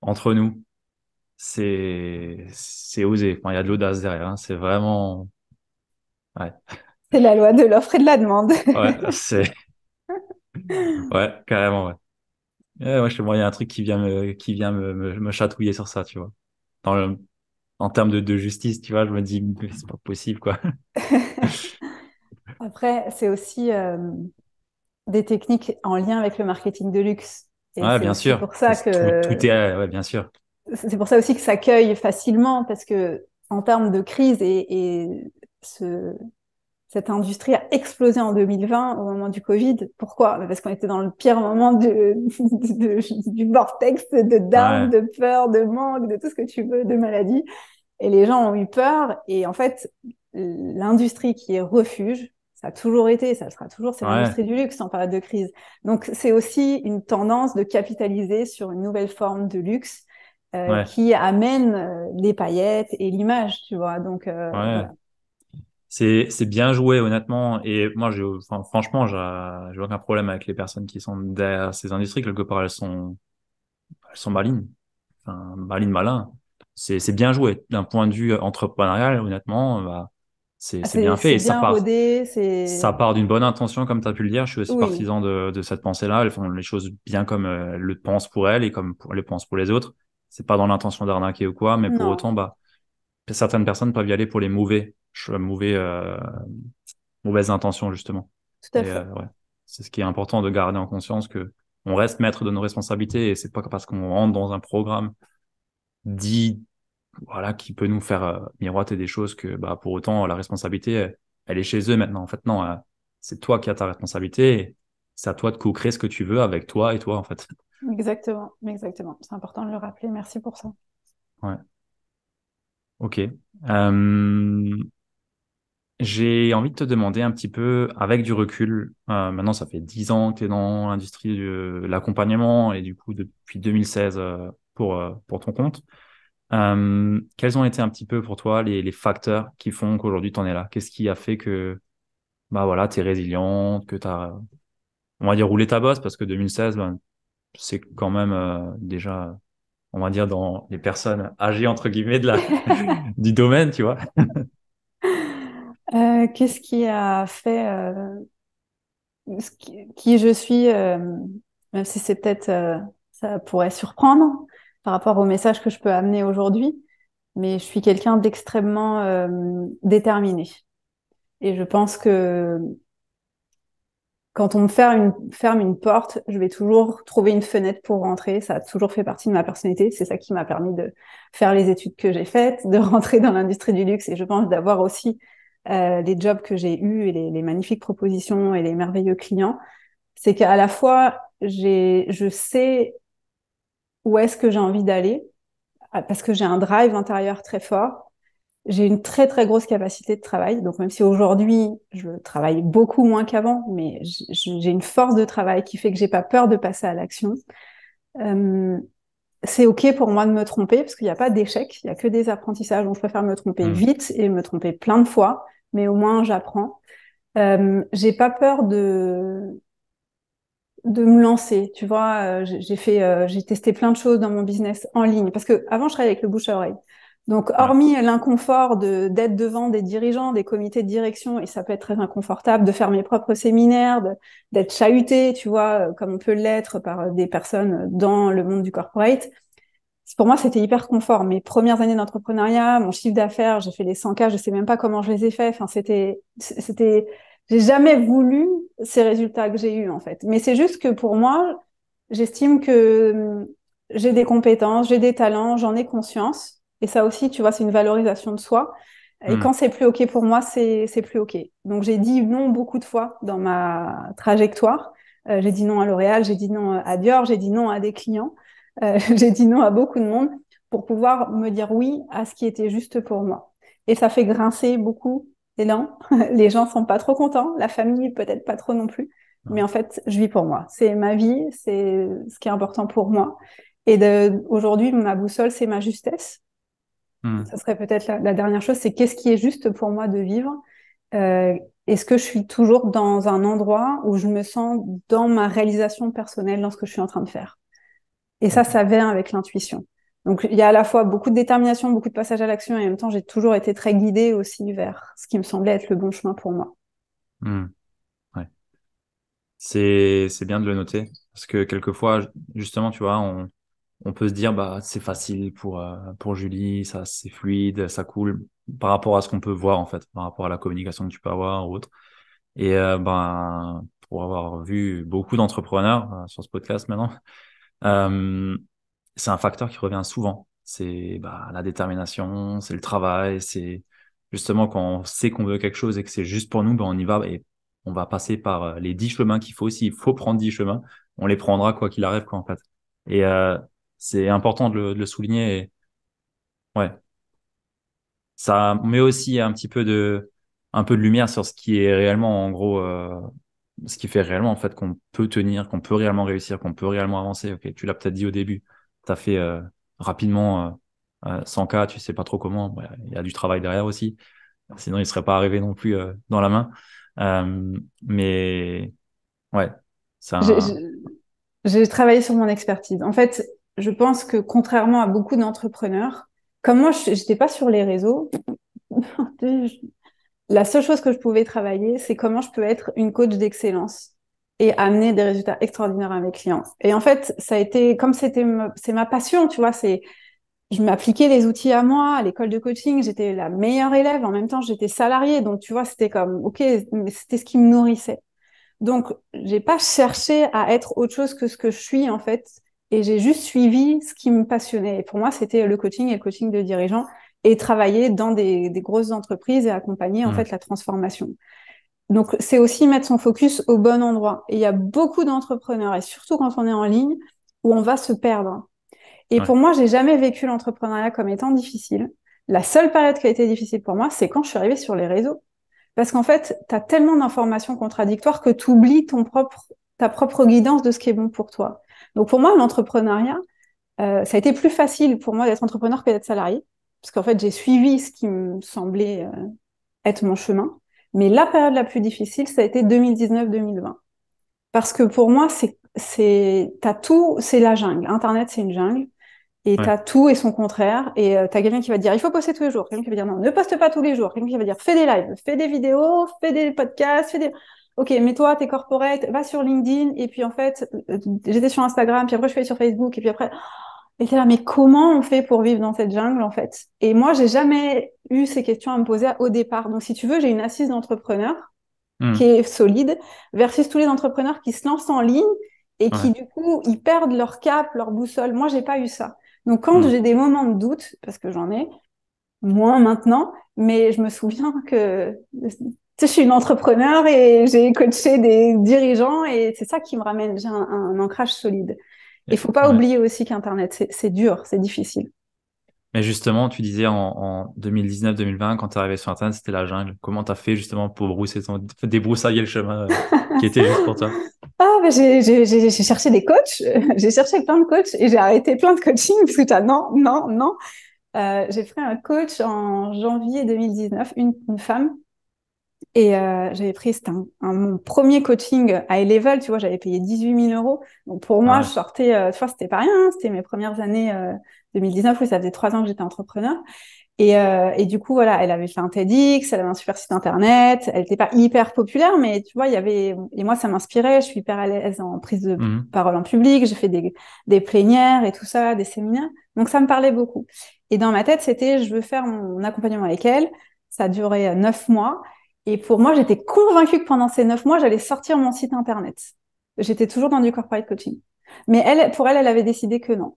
entre nous, c'est osé. Enfin, il y a de l'audace derrière, hein. C'est vraiment, ouais, C'est la loi de l'offre et de la demande. ouais, ouais, carrément, ouais. Ouais, chez moi, il y a un truc qui vient me chatouiller sur ça, tu vois. En termes de justice, tu vois, je me dis, mais c'est pas possible, quoi. Après, c'est aussi des techniques en lien avec le marketing de luxe. Et Ouais, c'est bien aussi sûr. pour ça Tout est, ouais, bien sûr. c'est pour ça aussi que ça cueille facilement, parce que en termes de crise et ce, cette industrie a explosé en 2020 au moment du Covid. Pourquoi? Parce qu'on était dans le pire moment du vortex, de down, Ouais, de peur, de manque, de tout ce que tu veux, de maladie. Et les gens ont eu peur. Et en fait, l'industrie qui est refuge, ça a toujours été, ça sera toujours, c'est ouais, l'industrie du luxe en période de crise. Donc, c'est aussi une tendance de capitaliser sur une nouvelle forme de luxe ouais, qui amène les paillettes et l'image, tu vois. Donc, ouais. voilà. C'est bien joué, honnêtement. Et moi, enfin, franchement, j'ai aucun problème avec les personnes qui sont derrière ces industries. Quelque part, elles sont malignes. Enfin, malines, malin. C'est bien joué. D'un point de vue entrepreneurial, honnêtement, bah, Ah, c'est bien fait. c'est Et bien rodé, ça c'est... part d'une bonne intention, comme tu as pu le dire. Je suis aussi Oui, partisan de cette pensée-là. Elles font les choses bien comme elles le pensent pour elles et comme elles le pensent pour les autres. C'est pas dans l'intention d'arnaquer ou quoi, mais pour autant, non, bah, certaines personnes peuvent y aller pour les mauvaises intentions, justement. tout à Et fait. ouais, c'est ce qui est important de garder en conscience que on reste maître de nos responsabilités et c'est pas parce qu'on rentre dans un programme dit, voilà, qui peut nous faire miroiter des choses que, bah, pour autant, la responsabilité, elle est chez eux maintenant. En fait, non, c'est toi qui as ta responsabilité et c'est à toi de co-créer ce que tu veux avec toi et toi, en fait. Exactement, exactement. C'est important de le rappeler. Merci pour ça. Ouais. Ok. J'ai envie de te demander un petit peu, avec du recul, maintenant ça fait 10 ans que tu es dans l'industrie de l'accompagnement et du coup depuis 2016 pour ton compte. Quels ont été un petit peu pour toi les facteurs qui font qu'aujourd'hui tu en es là? Qu'est-ce qui a fait que bah voilà, tu es résiliente, que tu as, on va dire, roulé ta bosse, parce que 2016, ben, c'est quand même déjà, on va dire, dans les personnes âgées, entre guillemets, du domaine, tu vois. Qu'est-ce qui a fait qui je suis, même si c'est peut-être, ça pourrait surprendre par rapport au message que je peux amener aujourd'hui, mais je suis quelqu'un d'extrêmement déterminé. Et je pense que quand on me ferme une porte, je vais toujours trouver une fenêtre pour rentrer. Ça a toujours fait partie de ma personnalité. C'est ça qui m'a permis de faire les études que j'ai faites, de rentrer dans l'industrie du luxe et je pense d'avoir aussi les jobs que j'ai eus et les magnifiques propositions et les merveilleux clients. C'est qu'à la fois, je sais où est-ce que j'ai envie d'aller parce que j'ai un drive intérieur très fort. J'ai une très très grosse capacité de travail, donc même si aujourd'hui je travaille beaucoup moins qu'avant, mais j'ai une force de travail qui fait que j'ai pas peur de passer à l'action. Euh, c'est ok pour moi de me tromper parce qu'il n'y a pas d'échec, il y a que des apprentissages. Donc je préfère me tromper Hmm. vite et me tromper plein de fois, mais au moins j'apprends. J'ai pas peur de me lancer, tu vois. J'ai testé plein de choses dans mon business en ligne parce que avant je travaillais avec le bouche à oreille. Donc, Ouais. hormis l'inconfort d'être devant des dirigeants, des comités de direction, et ça peut être très inconfortable de faire mes propres séminaires, d'être chahuté, tu vois, comme on peut l'être par des personnes dans le monde du corporate. Pour moi, c'était hyper confort. Mes premières années d'entrepreneuriat, mon chiffre d'affaires, j'ai fait les 100K, je sais même pas comment je les ai faits. Enfin, j'ai jamais voulu ces résultats que j'ai eus, en fait. Mais c'est juste que pour moi, j'estime que j'ai des compétences, j'ai des talents, j'en ai conscience. Et ça aussi, tu vois, c'est une valorisation de soi. Et Hmm. quand c'est plus OK pour moi, c'est plus OK. Donc, j'ai dit non beaucoup de fois dans ma trajectoire. J'ai dit non à L'Oréal, j'ai dit non à Dior, j'ai dit non à des clients. J'ai dit non à beaucoup de monde pour pouvoir me dire oui à ce qui était juste pour moi. Et ça fait grincer beaucoup les dents. Les gens sont pas trop contents, la famille peut-être pas trop non plus. Mais en fait, je vis pour moi. C'est ma vie, c'est ce qui est important pour moi. Et aujourd'hui, ma boussole, c'est ma justesse. Hmm. Ça serait peut-être la dernière chose, c'est qu'est-ce qui est juste pour moi de vivre. Euh, Est-ce que je suis toujours dans un endroit où je me sens dans ma réalisation personnelle, dans ce que je suis en train de faire? Et Ok. ça vient avec l'intuition. Donc, il y a à la fois beaucoup de détermination, beaucoup de passage à l'action, et en même temps, j'ai toujours été très guidée aussi vers ce qui me semblait être le bon chemin pour moi. Hmm. Ouais. C'est bien de le noter, parce que quelquefois, justement, tu vois, on peut se dire, bah, c'est facile pour Julie, ça, c'est fluide, ça coule, par rapport à ce qu'on peut voir, en fait, par rapport à la communication que tu peux avoir ou autre. Et ben, pour avoir vu beaucoup d'entrepreneurs sur ce podcast maintenant, euh, c'est un facteur qui revient souvent. C'est bah, la détermination, c'est le travail, c'est justement quand on sait qu'on veut quelque chose et que c'est juste pour nous, ben on y va et on va passer par les 10 chemins qu'il faut. S'il faut prendre 10 chemins, on les prendra quoi qu'il arrive, quoi, en fait. Et c'est important de le souligner. Et, ouais, ça met aussi un peu de lumière sur ce qui est réellement, en gros, ce qui fait réellement, en fait, qu'on peut tenir, qu'on peut réellement réussir, qu'on peut réellement avancer. Ok, tu l'as peut-être dit au début. Tu as fait rapidement 100K, tu sais pas trop comment. Ouais, il y a du travail derrière aussi. Sinon, il serait pas arrivé non plus dans la main. Mais ouais, c'est J'ai un. j'ai- j'ai travaillé sur mon expertise. En fait, je pense que contrairement à beaucoup d'entrepreneurs, comme moi, je n'étais pas sur les réseaux, la seule chose que je pouvais travailler, c'est comment je peux être une coach d'excellence et amener des résultats extraordinaires à mes clients. Et en fait, ça a été, comme c'est ma passion, tu vois, je m'appliquais les outils à moi, à l'école de coaching, j'étais la meilleure élève, en même temps, j'étais salariée, donc tu vois, c'était comme, ok, mais c'était ce qui me nourrissait. Donc, j'ai pas cherché à être autre chose que ce que je suis, en fait, et j'ai juste suivi ce qui me passionnait. Et pour moi, c'était le coaching et le coaching de dirigeants et travailler dans des grosses entreprises et accompagner, en Hmm, fait, la transformation. Donc, c'est aussi mettre son focus au bon endroit. Et il y a beaucoup d'entrepreneurs, et surtout quand on est en ligne, où on va se perdre. Et ouais. pour moi, j'ai jamais vécu l'entrepreneuriat comme étant difficile. La seule période qui a été difficile pour moi, c'est quand je suis arrivée sur les réseaux. Parce qu'en fait, tu as tellement d'informations contradictoires que tu oublies ta propre guidance de ce qui est bon pour toi. Donc pour moi, l'entrepreneuriat, Ça a été plus facile pour moi d'être entrepreneur que d'être salarié, parce qu'en fait, j'ai suivi ce qui me semblait être mon chemin. Mais la période la plus difficile, ça a été 2019-2020. Parce que pour moi, t'as tout, c'est la jungle. Internet, c'est une jungle. Et Ouais. t'as tout et son contraire. Et t'as quelqu'un qui va dire, il faut poster tous les jours. Quelqu'un qui va dire, non, ne poste pas tous les jours. Quelqu'un qui va dire, fais des lives, fais des vidéos, fais des podcasts, fais des... Ok, mets-toi, t'es corporate, va sur LinkedIn. Et puis en fait, j'étais sur Instagram, puis après je suis allée sur Facebook, et puis après... Et t'es là, mais comment on fait pour vivre dans cette jungle, en fait? Et moi, j'ai jamais eu ces questions à me poser au départ. Donc, si tu veux, j'ai une assise d'entrepreneur qui Hmm. est solide, versus tous les entrepreneurs qui se lancent en ligne et qui, Ouais. du coup, ils perdent leur cap, leur boussole. Moi, j'ai pas eu ça. Donc, quand Hmm. j'ai des moments de doute, parce que j'en ai moins maintenant, mais je me souviens que tu sais, je suis une entrepreneur et j'ai coaché des dirigeants et c'est ça qui me ramène. J'ai un ancrage solide. Il faut pas Ouais. oublier aussi qu'Internet, c'est dur, c'est difficile. Mais justement, tu disais en 2019-2020, quand tu es arrivé sur Internet, c'était la jungle. Comment tu as fait justement pour débroussailler le chemin qui était juste pour toi? Ah, bah, j'ai cherché des coachs, j'ai cherché plein de coachs et j'ai arrêté plein de coaching parce que non, non, non. J'ai pris un coach en janvier 2019, une femme, et j'avais pris, c'était mon premier coaching high level, tu vois, j'avais payé 18 000 euros. Donc pour Ah moi, je ouais. sortais, tu vois, c'était pas rien, hein, c'était mes premières années 2019, oui, ça faisait 3 ans que j'étais entrepreneur. Et du coup, voilà, elle avait fait un TEDx, elle avait un super site internet, elle n'était pas hyper populaire, mais tu vois, il y avait, et moi, ça m'inspirait, je suis hyper à l'aise en prise de Mhm. parole en public, j'ai fait des plénières et tout ça, des séminaires, donc ça me parlait beaucoup. Et dans ma tête, c'était, je veux faire mon accompagnement avec elle, ça a duré 9 mois, et pour moi, j'étais convaincue que pendant ces 9 mois, j'allais sortir mon site internet. J'étais toujours dans du corporate coaching. Mais elle, pour elle, elle avait décidé que non.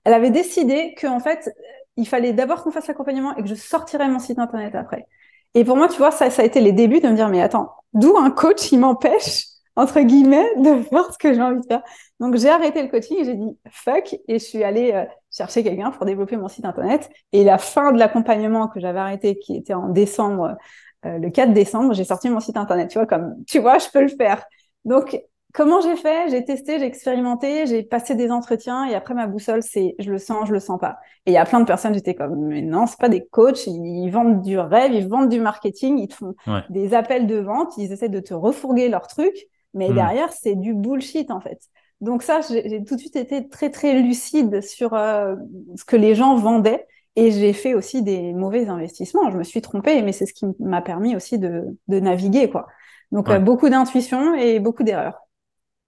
Elle avait décidé qu'en fait, il fallait d'abord qu'on fasse l'accompagnement et que je sortirais mon site internet après. Et pour moi, tu vois, ça a été les débuts de me dire, mais attends, d'où un coach, il m'empêche, entre guillemets, de faire ce que j'ai envie de faire. Donc, j'ai arrêté le coaching et j'ai dit fuck et je suis allée chercher quelqu'un pour développer mon site internet. Et la fin de l'accompagnement que j'avais arrêté, qui était en décembre, le 4 décembre, j'ai sorti mon site internet. Tu vois, comme, tu vois, je peux le faire. Donc, comment j'ai fait? J'ai testé, j'ai expérimenté, j'ai passé des entretiens et après ma boussole, c'est je le sens pas. Et il y a plein de personnes, j'étais comme, mais non, c'est pas des coachs, ils vendent du rêve, ils vendent du marketing, ils te font Ouais. des appels de vente, ils essaient de te refourguer leur truc, mais Hmm. derrière, c'est du bullshit en fait. Donc ça, j'ai tout de suite été très très lucide sur ce que les gens vendaient et j'ai fait aussi des mauvais investissements. Je me suis trompée, mais c'est ce qui m'a permis aussi de naviguer quoi. Donc Ouais. beaucoup d'intuition et beaucoup d'erreurs.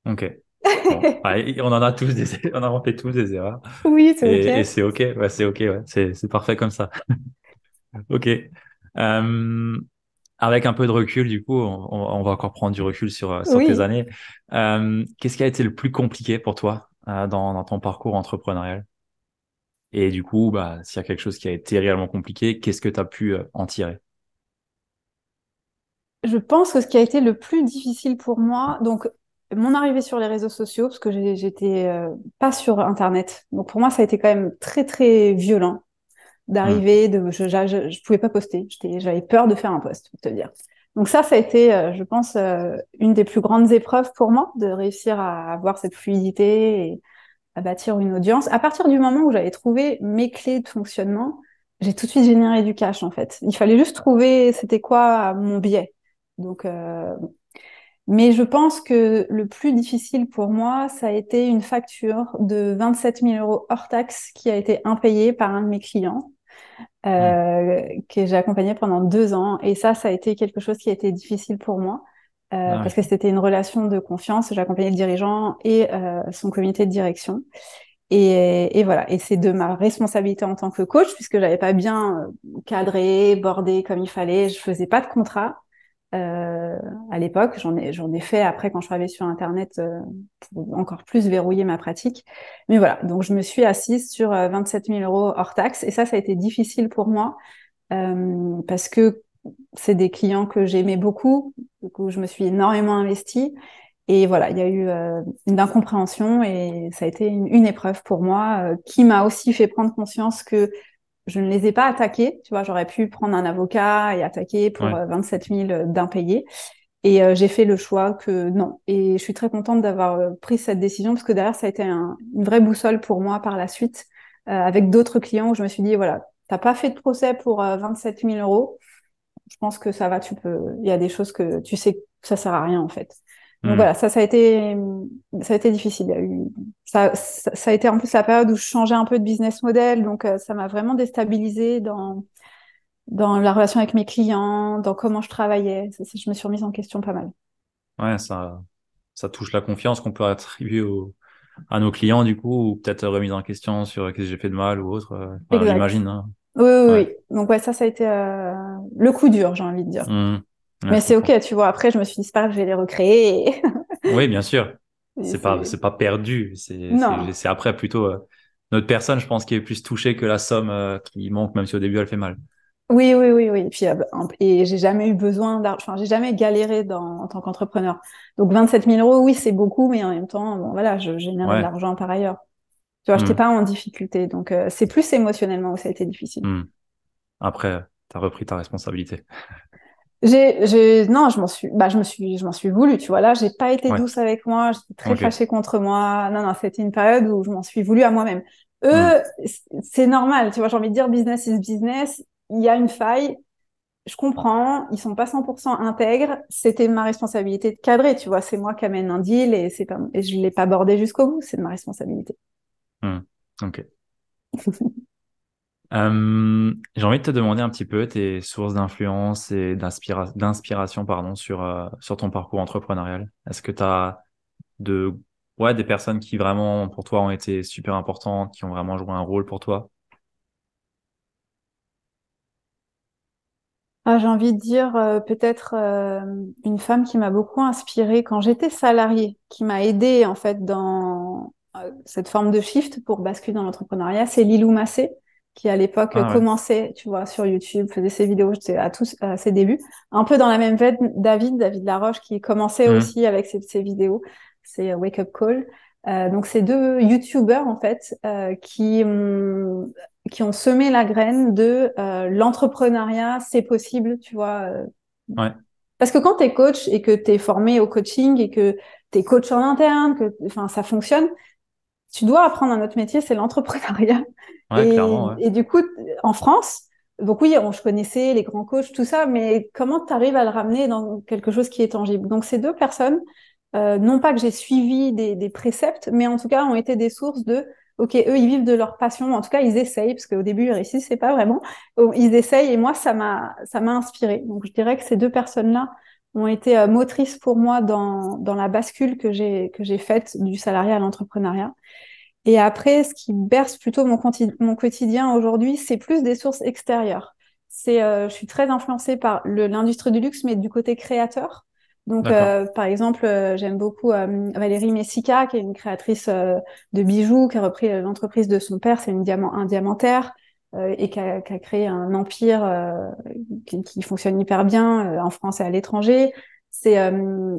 Ok. Bon. Ouais, on en a tous on en fait tous des erreurs. Oui, c'est ok. Et c'est ok. Ouais, c'est ok. Ouais. C'est parfait comme ça. Ok. Euh, Avec un peu de recul, du coup, on va encore prendre du recul sur tes Oui, années. Qu'est-ce qui a été le plus compliqué pour toi dans ton parcours entrepreneurial? Et du coup, bah, s'il y a quelque chose qui a été réellement compliqué, qu'est-ce que tu as pu en tirer? je pense que ce qui a été le plus difficile pour moi, donc mon arrivée sur les réseaux sociaux, parce que j'étais pas sur Internet. Donc pour moi, ça a été quand même très très violent Hmm. d'arriver, je pouvais pas poster. J'avais peur de faire un post, pour te dire. Donc ça a été, je pense, une des plus grandes épreuves pour moi, de réussir à avoir cette fluidité et à bâtir une audience. À partir du moment où j'avais trouvé mes clés de fonctionnement, j'ai tout de suite généré du cash en fait. Il fallait juste trouver c'était quoi mon biais. Donc, mais je pense que le plus difficile pour moi, ça a été une facture de 27 000 € hors taxe qui a été impayée par un de mes clients Hmm. que j'ai accompagné pendant 2 ans. Et ça a été quelque chose qui a été difficile pour moi Ah parce ouais. que c'était une relation de confiance. J'ai accompagné le dirigeant et son comité de direction. Et voilà, et c'est de ma responsabilité en tant que coach, puisque j'avais pas bien cadré, bordé comme il fallait, je faisais pas de contrat euh, à l'époque. J'en ai fait après quand je suis arrivée sur Internet pour encore plus verrouiller ma pratique. Mais voilà, donc je me suis assise sur 27 000 € hors taxe, et ça a été difficile pour moi parce que c'est des clients que j'aimais beaucoup, du coup je me suis énormément investie. Et voilà, il y a eu une incompréhension et ça a été une épreuve pour moi qui m'a aussi fait prendre conscience que je ne les ai pas attaqués. Tu vois, j'aurais pu prendre un avocat et attaquer pour Ouais. 27 000 d'impayés. Et j'ai fait le choix que non. Et je suis très contente d'avoir pris cette décision parce que derrière, ça a été une vraie boussole pour moi par la suite, avec d'autres clients où je me suis dit, voilà, t'as pas fait de procès pour 27 000 euros. Je pense que ça va, il y a des choses que tu sais que ça sert à rien en fait. Donc Hmm. voilà, ça a été difficile. Il y a eu, ça a été en plus la période où je changeais un peu de business model, donc ça m'a vraiment déstabilisée dans la relation avec mes clients, dans comment je travaillais. Je me suis remise en question pas mal. Ouais, ça touche la confiance qu'on peut attribuer à nos clients, du coup, ou peut-être remise en question sur qu'est-ce que j'ai fait de mal ou autre. Enfin, Exact. j'imagine, hein. Oui, oui, Ouais. oui. Donc ouais, ça a été le coup dur, j'ai envie de dire. Hmm. Ouais, Mais je c'est comprends. ok, tu vois. Après, je me suis dit, c'est pas grave, je vais les recréer. Oui, bien sûr. Et C'est pas perdu. Non. C'est après plutôt notre personne, je pense, qui est plus touchée que la somme qui manque, même si au début elle fait mal. Oui, oui, oui, oui. Et puis, et j'ai jamais eu besoin d'argent. Enfin, j'ai jamais galéré en tant qu'entrepreneur. Donc, 27 000 euros, oui, c'est beaucoup, mais en même temps, bon, voilà, je générais de Ouais. l'argent par ailleurs. Tu vois, j'étais Hmm. pas en difficulté. Donc, c'est plus émotionnellement où ça a été difficile. Hmm. Après, t'as repris ta responsabilité. Non, je m'en suis voulu, tu vois. Là, j'ai pas été Ouais. douce avec moi. J'étais très Ok. fâchée contre moi. Non, non, c'était une période où je m'en suis voulu à moi-même. Hmm. Eux, c'est normal, tu vois. J'ai envie de dire business is business. Il y a une faille. Je comprends, ils sont pas 100% intègres, c'était ma responsabilité de cadrer, tu vois, c'est moi qui amène un deal et c'est pas, et je l'ai pas abordé jusqu'au bout, c'est de ma responsabilité. Hmm. Ok. J'ai envie de te demander un petit peu tes sources d'influence et d'inspiration, pardon, sur ton parcours entrepreneurial. Est-ce que tu as de, ouais, des personnes qui vraiment, pour toi, ont été super importantes, qui ont vraiment joué un rôle pour toi? Ah, j'ai envie de dire peut-être une femme qui m'a beaucoup inspirée quand j'étais salariée, qui m'a aidée en fait dans cette forme de shift pour basculer dans l'entrepreneuriat, c'est Lilou Massé, qui à l'époque Ah ouais. commençait, tu vois, sur YouTube, faisait ses vidéos, j'étais à ses débuts, un peu dans la même veine, David Laroche, qui commençait Hmm. aussi avec ses vidéos, c'est Wake Up Call. Donc c'est deux YouTubers en fait qui ont semé la graine de l'entrepreneuriat, c'est possible, tu vois. Ouais. Parce que quand tu es coach et que tu es formé au coaching et que tu es coach en interne, que enfin ça fonctionne, tu dois apprendre un autre métier, c'est l'entrepreneuriat. Ouais, clairement, ouais. Et du coup, en France, donc oui, je connaissais les grands coachs, tout ça, mais comment tu arrives à le ramener dans quelque chose qui est tangible? Donc ces deux personnes, non pas que j'ai suivi des préceptes, mais en tout cas ont été des sources de, ok, eux, ils vivent de leur passion, en tout cas, ils essayent, parce qu'au début, ils réussissent, c'est pas vraiment. Ils essayent, et moi, ça m'a inspiré. Donc je dirais que ces deux personnes-là ont été motrices pour moi dans la bascule que j'ai faite du salariat à l'entrepreneuriat. Et après, ce qui berce plutôt mon quotidien aujourd'hui, c'est plus des sources extérieures. Je suis très influencée par l'industrie du luxe, mais du côté créateur. Donc, D'accord. par exemple, j'aime beaucoup Valérie Messica, qui est une créatrice de bijoux, qui a repris l'entreprise de son père, c'est un diamantaire, et qui a créé un empire qui fonctionne hyper bien en France et à l'étranger. C'est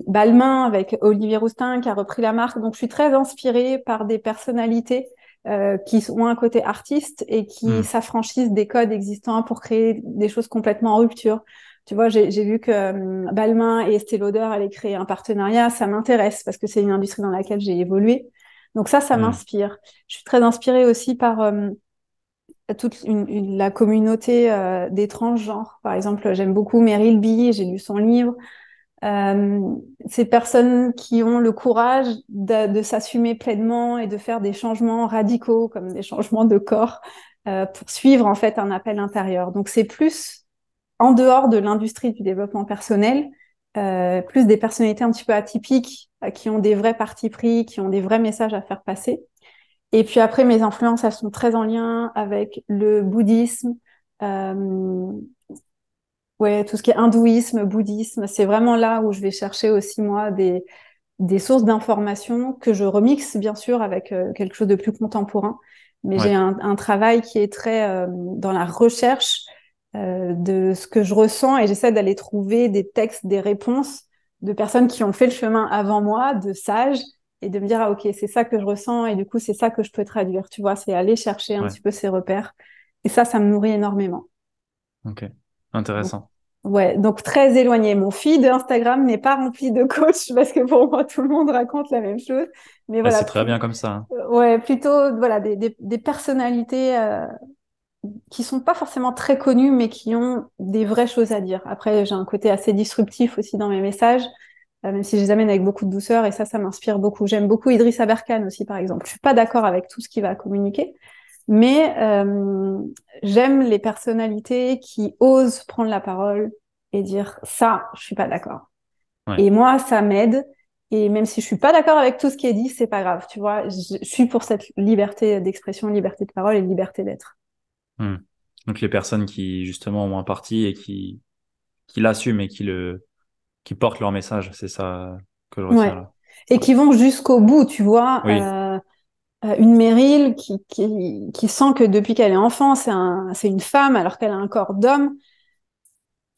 Balmain avec Olivier Roustin qui a repris la marque. Donc, je suis très inspirée par des personnalités qui ont un côté artiste et qui Hmm. s'affranchissent des codes existants pour créer des choses complètement en rupture. Tu vois, j'ai vu que Balmain et Estée Lauder allaient créer un partenariat. Ça m'intéresse parce que c'est une industrie dans laquelle j'ai évolué. Donc ça Hmm. m'inspire. Je suis très inspirée aussi par toute la communauté des transgenres. Par exemple, j'aime beaucoup Meryl B, j'ai lu son livre. Euh, Ces personnes qui ont le courage de s'assumer pleinement et de faire des changements radicaux, comme des changements de corps, pour suivre en fait un appel intérieur. Donc c'est plus en dehors de l'industrie du développement personnel, plus des personnalités un petit peu atypiques, qui ont des vrais partis pris, qui ont des vrais messages à faire passer. Et puis après, mes influences, elles sont très en lien avec le bouddhisme, euh, ouais, tout ce qui est hindouisme, bouddhisme. C'est vraiment là où je vais chercher aussi, moi, des sources d'informations que je remixe, bien sûr, avec quelque chose de plus contemporain. Mais j'ai Ouais. un travail qui est très dans la recherche de ce que je ressens et j'essaie d'aller trouver des textes, des réponses de personnes qui ont fait le chemin avant moi, de sages, et de me dire, ah ok, c'est ça que je ressens et du coup, c'est ça que je peux traduire. Tu vois, c'est aller chercher un Ouais. petit peu ces repères. Et ça me nourrit énormément. Ok. Donc, Intéressant. Ouais, donc très éloigné. Mon feed Instagram n'est pas rempli de coachs parce que pour moi, tout le monde raconte la même chose. Mais Et voilà, c'est très bien comme ça, hein. ouais, plutôt voilà, des personnalités qui sont pas forcément très connues, mais qui ont des vraies choses à dire. Après, j'ai un côté assez disruptif aussi dans mes messages, même si je les amène avec beaucoup de douceur, et ça m'inspire beaucoup. J'aime beaucoup Idriss Aberkan aussi, par exemple. Je suis pas d'accord avec tout ce qu'il va communiquer, mais j'aime les personnalités qui osent prendre la parole et dire ça, je suis pas d'accord. Ouais. Et moi, ça m'aide. Et même si je suis pas d'accord avec tout ce qui est dit, c'est pas grave. Tu vois, je suis pour cette liberté d'expression, liberté de parole et liberté d'être. Hmm. Donc les personnes qui justement ont un parti et qui l'assument et qui portent leur message, c'est ça que je retiens Ouais. là. Et qui vont jusqu'au bout, tu vois. Oui. Une Meryl qui sent que depuis qu'elle est enfant, c'est une femme alors qu'elle a un corps d'homme.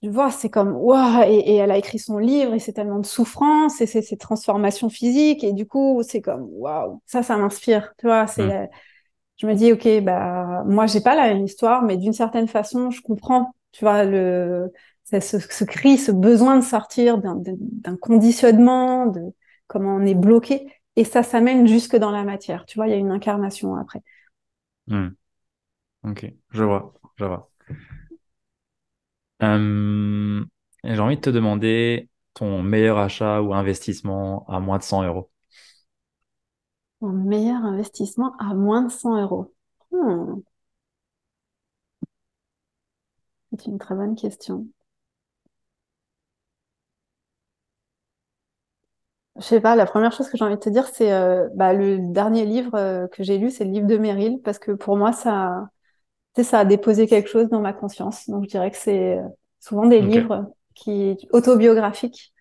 Tu vois, c'est comme, waouh, et elle a écrit son livre et c'est tellement de souffrance et c'est ces transformations physiques et du coup, c'est comme, waouh, ça m'inspire, tu vois, Hmm. je me dis, ok, bah, moi, j'ai pas la même histoire, mais d'une certaine façon, je comprends, tu vois, ce cri, ce besoin de sortir d'un conditionnement, de comment on est bloqué et ça mène jusque dans la matière, tu vois, il y a une incarnation après. Hmm. Ok, je vois, je vois. Euh, et j'ai envie de te demander ton meilleur achat ou investissement à moins de 100 euros. Mon meilleur investissement à moins de 100 euros. Hmm, c'est une très bonne question. Je sais pas, la première chose que j'ai envie de te dire, c'est bah, le dernier livre que j'ai lu, c'est le livre de Meryl, parce que pour moi, tu sais, ça a déposé quelque chose dans ma conscience. Donc, je dirais que c'est souvent des Ok, livres qui autobiographiques.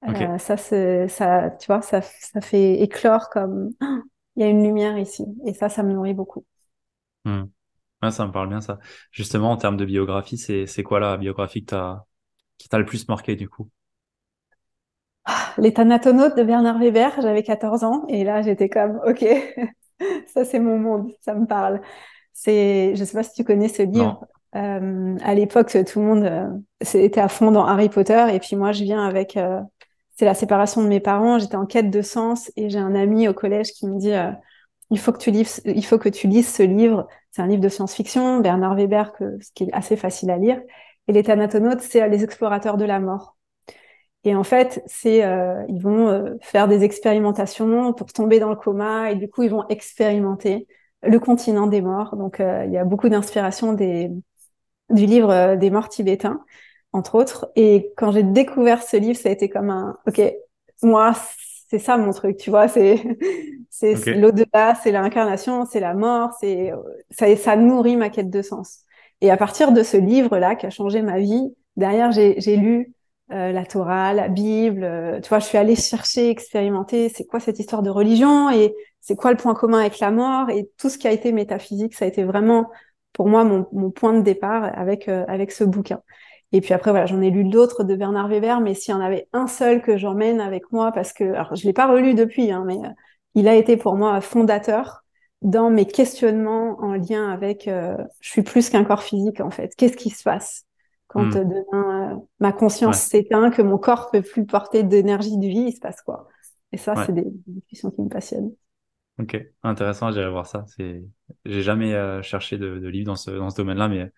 ok. Ça, tu vois, ça fait éclore comme ah, il y a une lumière ici. Et ça me nourrit beaucoup. Hmm. Ouais, ça me parle bien ça. Justement, en termes de biographie, c'est quoi la biographie qui t'a le plus marqué du coup? Les Thanatonautes de Bernard Weber, j'avais 14 ans, et là, j'étais comme, ok, ça c'est mon monde, ça me parle. Je sais pas si tu connais ce livre. Non. À l'époque, tout le monde était à fond dans Harry Potter, et puis moi, je viens avec. C'est la séparation de mes parents. J'étais en quête de sens, et j'ai un ami au collège qui me dit, il faut que tu lises ce livre. C'est un livre de science-fiction, Bernard Weber, ce qui est assez facile à lire. Et les Thanatonautes, c'est les explorateurs de la mort. Et en fait, ils vont faire des expérimentations pour tomber dans le coma et du coup, ils vont expérimenter le continent des morts. Donc, il y a beaucoup d'inspiration du livre des morts tibétains, entre autres. Et quand j'ai découvert ce livre, ça a été comme OK, moi, c'est ça mon truc, tu vois, c'est Ok. l'au-delà, c'est l'incarnation, c'est la mort, ça nourrit ma quête de sens. Et à partir de ce livre-là qui a changé ma vie, derrière, j'ai lu la Torah, la Bible, tu vois, je suis allée chercher, expérimenter, c'est quoi cette histoire de religion et c'est quoi le point commun avec la mort et tout ce qui a été métaphysique, ça a été vraiment pour moi mon point de départ avec ce bouquin. Et puis après, voilà, j'en ai lu d'autres de Bernard Weber, mais s'il y en avait un seul que j'emmène avec moi, parce que, alors je l'ai pas relu depuis, hein, mais il a été pour moi fondateur dans mes questionnements en lien avec je suis plus qu'un corps physique en fait. Qu'est-ce qui se passe quand Hmm. demain ma conscience Ouais, s'éteint, que mon corps peut plus porter d'énergie de vie, il se passe quoi? Et ça, ouais. c'est des discussions qui me passionnent. Ok. Intéressant, j'irai voir ça. J'ai jamais cherché de livre dans ce domaine-là, mais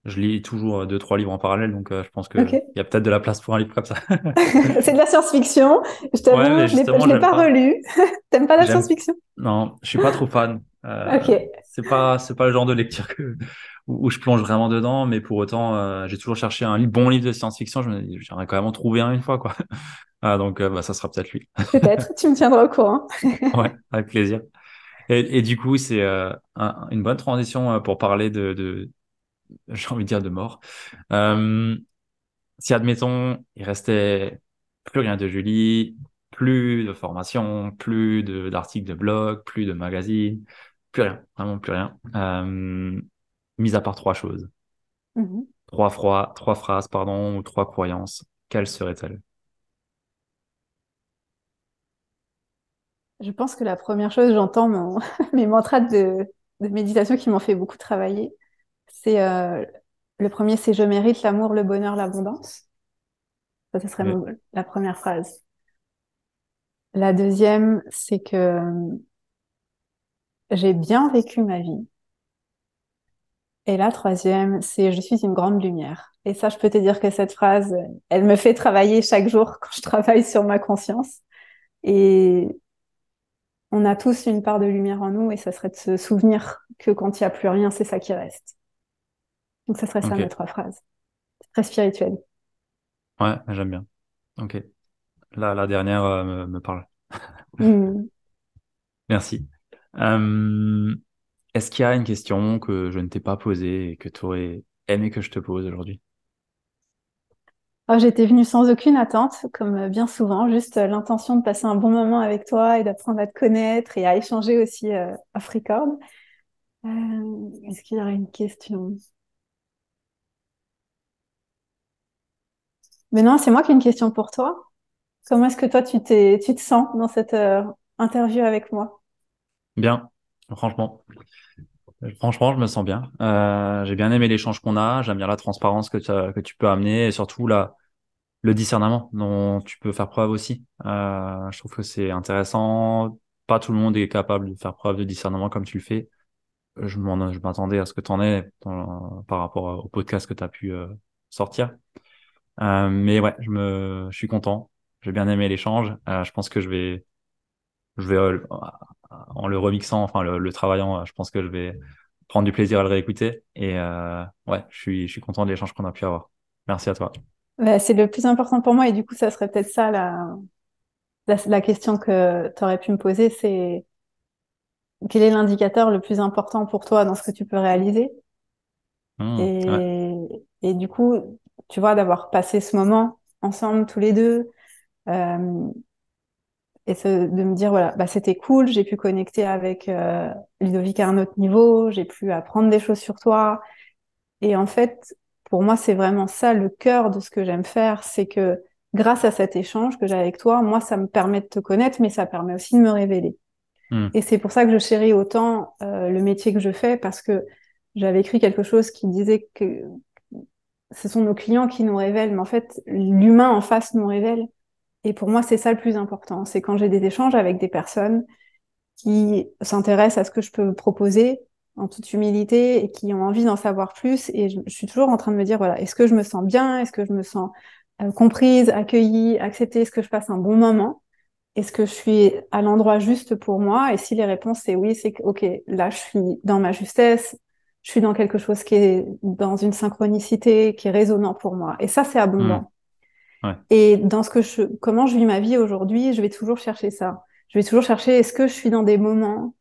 je lis toujours deux, trois livres en parallèle, donc je pense que Ok. il y a peut-être de la place pour un livre comme ça. C'est de la science-fiction. Je Ouais, t'avoue, mais justement, je l'ai j'aime pas pas. relu. T'aimes pas la J'aime. science-fiction? Non, je suis pas trop fan. Ok. C'est pas le genre de lecture où je plonge vraiment dedans, mais pour autant, j'ai toujours cherché un bon livre de science-fiction. Je me dis, j'aimerais quand même en trouver un une fois, quoi. Ah, donc, bah, ça sera peut-être lui. Peut-être. Tu me tiendras au courant. Ouais, avec plaisir. Et du coup, c'est une bonne transition pour parler j'ai envie de dire de mort. Euh, Si, admettons, il restait plus rien de Julie, plus de formation, plus d'articles de blog, plus de magazines, plus rien, vraiment plus rien. Mis à part trois choses. Mhm. Trois phrases, pardon, ou trois croyances. Quelles seraient-elles? Je pense que la première chose, j'entends mes mantras de méditation qui m'ont fait beaucoup travailler. C'est Le premier, c'est je mérite l'amour, le bonheur, l'abondance. Ça, ce serait Ok. la première phrase. La deuxième, c'est que j'ai bien vécu ma vie. Et la troisième, c'est je suis une grande lumière. Et ça, je peux te dire que cette phrase, elle me fait travailler chaque jour quand je travaille sur ma conscience. Et on a tous une part de lumière en nous et ça serait de se souvenir que quand il n'y a plus rien, c'est ça qui reste. Donc, ça serait ça mes Ok. trois phrases. C'est très spirituel. Ouais, j'aime bien. Ok. La dernière me parle. Hmm. Merci. Euh, Est-ce qu'il y a une question que je ne t'ai pas posée et que tu aurais aimé que je te pose aujourd'hui? Alors, j'étais venue sans aucune attente, comme bien souvent, juste l'intention de passer un bon moment avec toi et d'apprendre à te connaître et à échanger aussi off record. Est-ce qu'il y aurait une question? Mais non, c'est moi qui ai une question pour toi. Comment est-ce que toi, tu te sens dans cette interview avec moi? Bien, franchement. Franchement, je me sens bien. J'ai bien aimé l'échange qu'on a. J'aime bien la transparence que tu peux amener et surtout le discernement dont tu peux faire preuve aussi. Je trouve que c'est intéressant. Pas tout le monde est capable de faire preuve de discernement comme tu le fais. Je m'attendais à ce que tu en aies par rapport au podcast que tu as pu sortir. Mais ouais, je suis content. J'ai bien aimé l'échange. Je pense que je vais en le remixant, enfin le travaillant, je pense que je vais prendre du plaisir à le réécouter. Et ouais, je suis content de l'échange qu'on a pu avoir. Merci à toi. Bah, c'est le plus important pour moi et du coup, ça serait peut-être ça la question que tu aurais pu me poser, c'est quel est l'indicateur le plus important pour toi dans ce que tu peux réaliser? Ouais. Et, et du coup, tu vois, d'avoir passé ce moment ensemble tous les deux, euh, de me dire, voilà, bah, c'était cool, j'ai pu connecter avec Ludovic à un autre niveau, j'ai pu apprendre des choses sur toi. Et en fait, pour moi, c'est vraiment ça le cœur de ce que j'aime faire, c'est que grâce à cet échange que j'ai avec toi, moi, ça me permet de te connaître, mais ça permet aussi de me révéler. Hmm. Et c'est pour ça que je chéris autant le métier que je fais, parce que j'avais écrit quelque chose qui disait que ce sont nos clients qui nous révèlent, mais en fait, l'humain en face nous révèle. Et pour moi, c'est ça le plus important. C'est quand j'ai des échanges avec des personnes qui s'intéressent à ce que je peux proposer en toute humilité et qui ont envie d'en savoir plus. Et je suis toujours en train de me dire, voilà, est-ce que je me sens bien? Est-ce que je me sens comprise, accueillie, acceptée? Est-ce que je passe un bon moment? Est-ce que je suis à l'endroit juste pour moi? Et si les réponses c'est oui, c'est que, ok, là, je suis dans ma justesse, je suis dans quelque chose qui est dans une synchronicité, qui est résonnant pour moi. Et ça, c'est Hmm. abondant. Ouais. Et dans comment je vis ma vie aujourd'hui, je vais toujours chercher ça. Je vais toujours chercher, est-ce que je suis dans des moments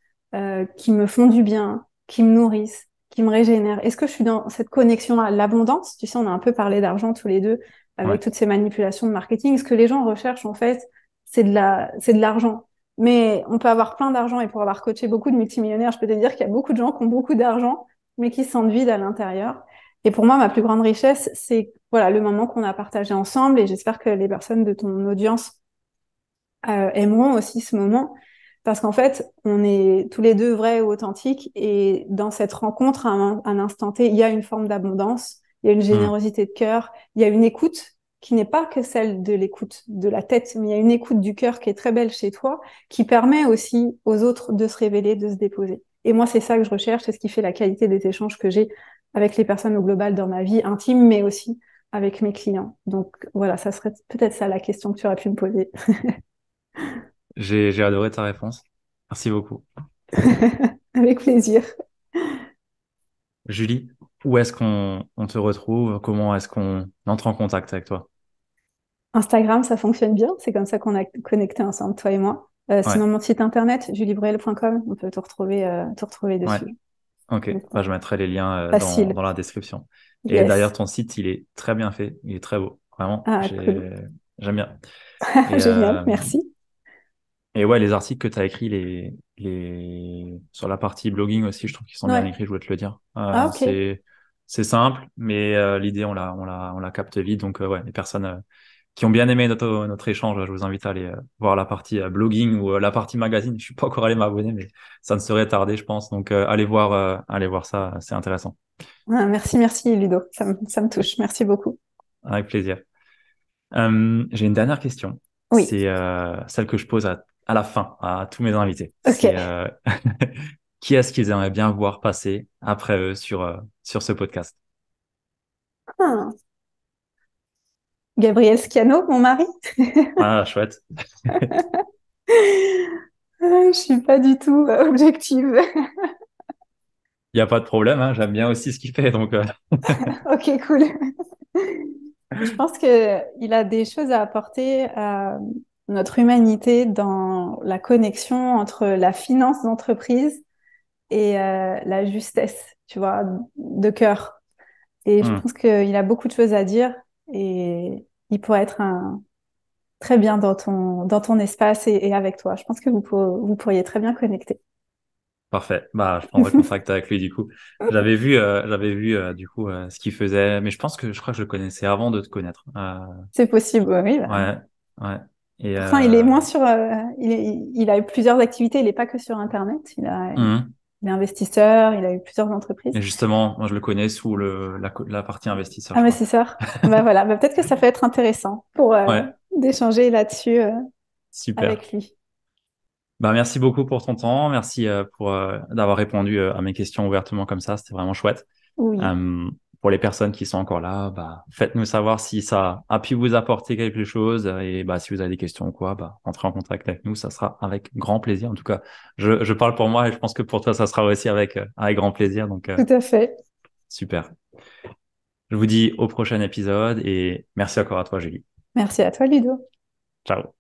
qui me font du bien, qui me nourrissent, qui me régénèrent? Est-ce que je suis dans cette connexion à l'abondance? Tu sais, on a un peu parlé d'argent tous les deux Ouais. avec toutes ces manipulations de marketing. Ce que les gens recherchent, en fait, c'est de l'argent. Mais on peut avoir plein d'argent et pour avoir coaché beaucoup de multimillionnaires, je peux te dire qu'il y a beaucoup de gens qui ont beaucoup d'argent, mais qui se sentent vides à l'intérieur. Et pour moi, ma plus grande richesse, c'est voilà le moment qu'on a partagé ensemble. Et j'espère que les personnes de ton audience aimeront aussi ce moment. Parce qu'en fait, on est tous les deux vrais ou authentiques. Et dans cette rencontre, à un instant T, il y a une forme d'abondance, il y a une Hmm. générosité de cœur, il y a une écoute qui n'est pas que celle de l'écoute de la tête, mais il y a une écoute du cœur qui est très belle chez toi, qui permet aussi aux autres de se révéler, de se déposer. Et moi, c'est ça que je recherche, c'est ce qui fait la qualité des échanges que j'ai avec les personnes au global dans ma vie intime, mais aussi avec mes clients. Donc voilà, ça serait peut-être ça la question que tu aurais pu me poser. J'ai adoré ta réponse. Merci beaucoup. Avec plaisir. Julie, où est-ce on te retrouve? Comment est-ce qu'on entre en contact avec toi? Instagram, ça fonctionne bien. C'est comme ça qu'on a connecté ensemble, toi et moi. Ouais. Sinon, mon site internet, juliebrel.com, on peut te retrouver Ouais. dessus. Ok. Donc, Bah, je mettrai les liens facile. dans la description. Et d'ailleurs, Yes. ton site, il est très bien fait. Il est très beau. Vraiment, Ah, cool. j'aime bien. Et, Génial, euh, merci. et ouais, les articles que tu as écrits, sur la partie blogging aussi, je trouve qu'ils sont bien Ouais. écrits, je voulais te le dire. Ah, ok. C'est simple, mais l'idée, on la capte vite. Donc, ouais, les personnes qui ont bien aimé notre échange, je vous invite à aller voir la partie blogging ou la partie magazine. Je suis pas encore allé m'abonner, mais ça ne serait tardé, je pense. Donc, allez voir ça, c'est intéressant. Ah, merci, merci Ludo, ça me touche. Merci beaucoup. Avec plaisir. J'ai une dernière question. Oui, C'est celle que je pose à la fin à tous mes invités. C'est ok. qui est-ce qu'ils aimeraient bien voir passer après eux sur ce podcast? Ah, Gabriel Schiano, mon mari. Ah, chouette. Je suis pas du tout objective. Il n'y a pas de problème, hein, j'aime bien aussi ce qu'il fait. Donc, Ok, cool. Je pense que il a des choses à apporter à notre humanité dans la connexion entre la finance d'entreprise et la justesse, tu vois, de cœur. Et je hmm, pense qu'il a beaucoup de choses à dire et il pourrait être très bien dans ton espace et avec toi. Je pense que vous pourriez très bien connecter. parfait. Bah, je prendrai contact avec lui du coup. J'avais vu du coup ce qu'il faisait, mais je crois que je le connaissais avant de te connaître. C'est possible, oui. Bah. Ouais, ouais. Et Pourtant, il est moins sur. Il a eu plusieurs activités. Il n'est pas que sur Internet. hmm. Il est investisseur. Il a eu plusieurs entreprises. Et justement, moi je le connais sous la partie investisseur, je crois. Investisseur. Bah voilà. Bah, peut-être que ça peut être intéressant pour Ouais, d'échanger là-dessus super. avec lui. Bah, merci beaucoup pour ton temps. Merci pour d'avoir répondu à mes questions ouvertement comme ça. C'était vraiment chouette. Oui, Euh, pour les personnes qui sont encore là, bah, faites-nous savoir si ça a pu vous apporter quelque chose. Et bah, si vous avez des questions ou quoi, bah, entrez en contact avec nous. Ça sera avec grand plaisir. En tout cas, je parle pour moi et je pense que pour toi, ça sera aussi avec grand plaisir. Donc, tout à fait. super. Je vous dis au prochain épisode et merci encore à toi, Julie. Merci à toi, Ludo. Ciao.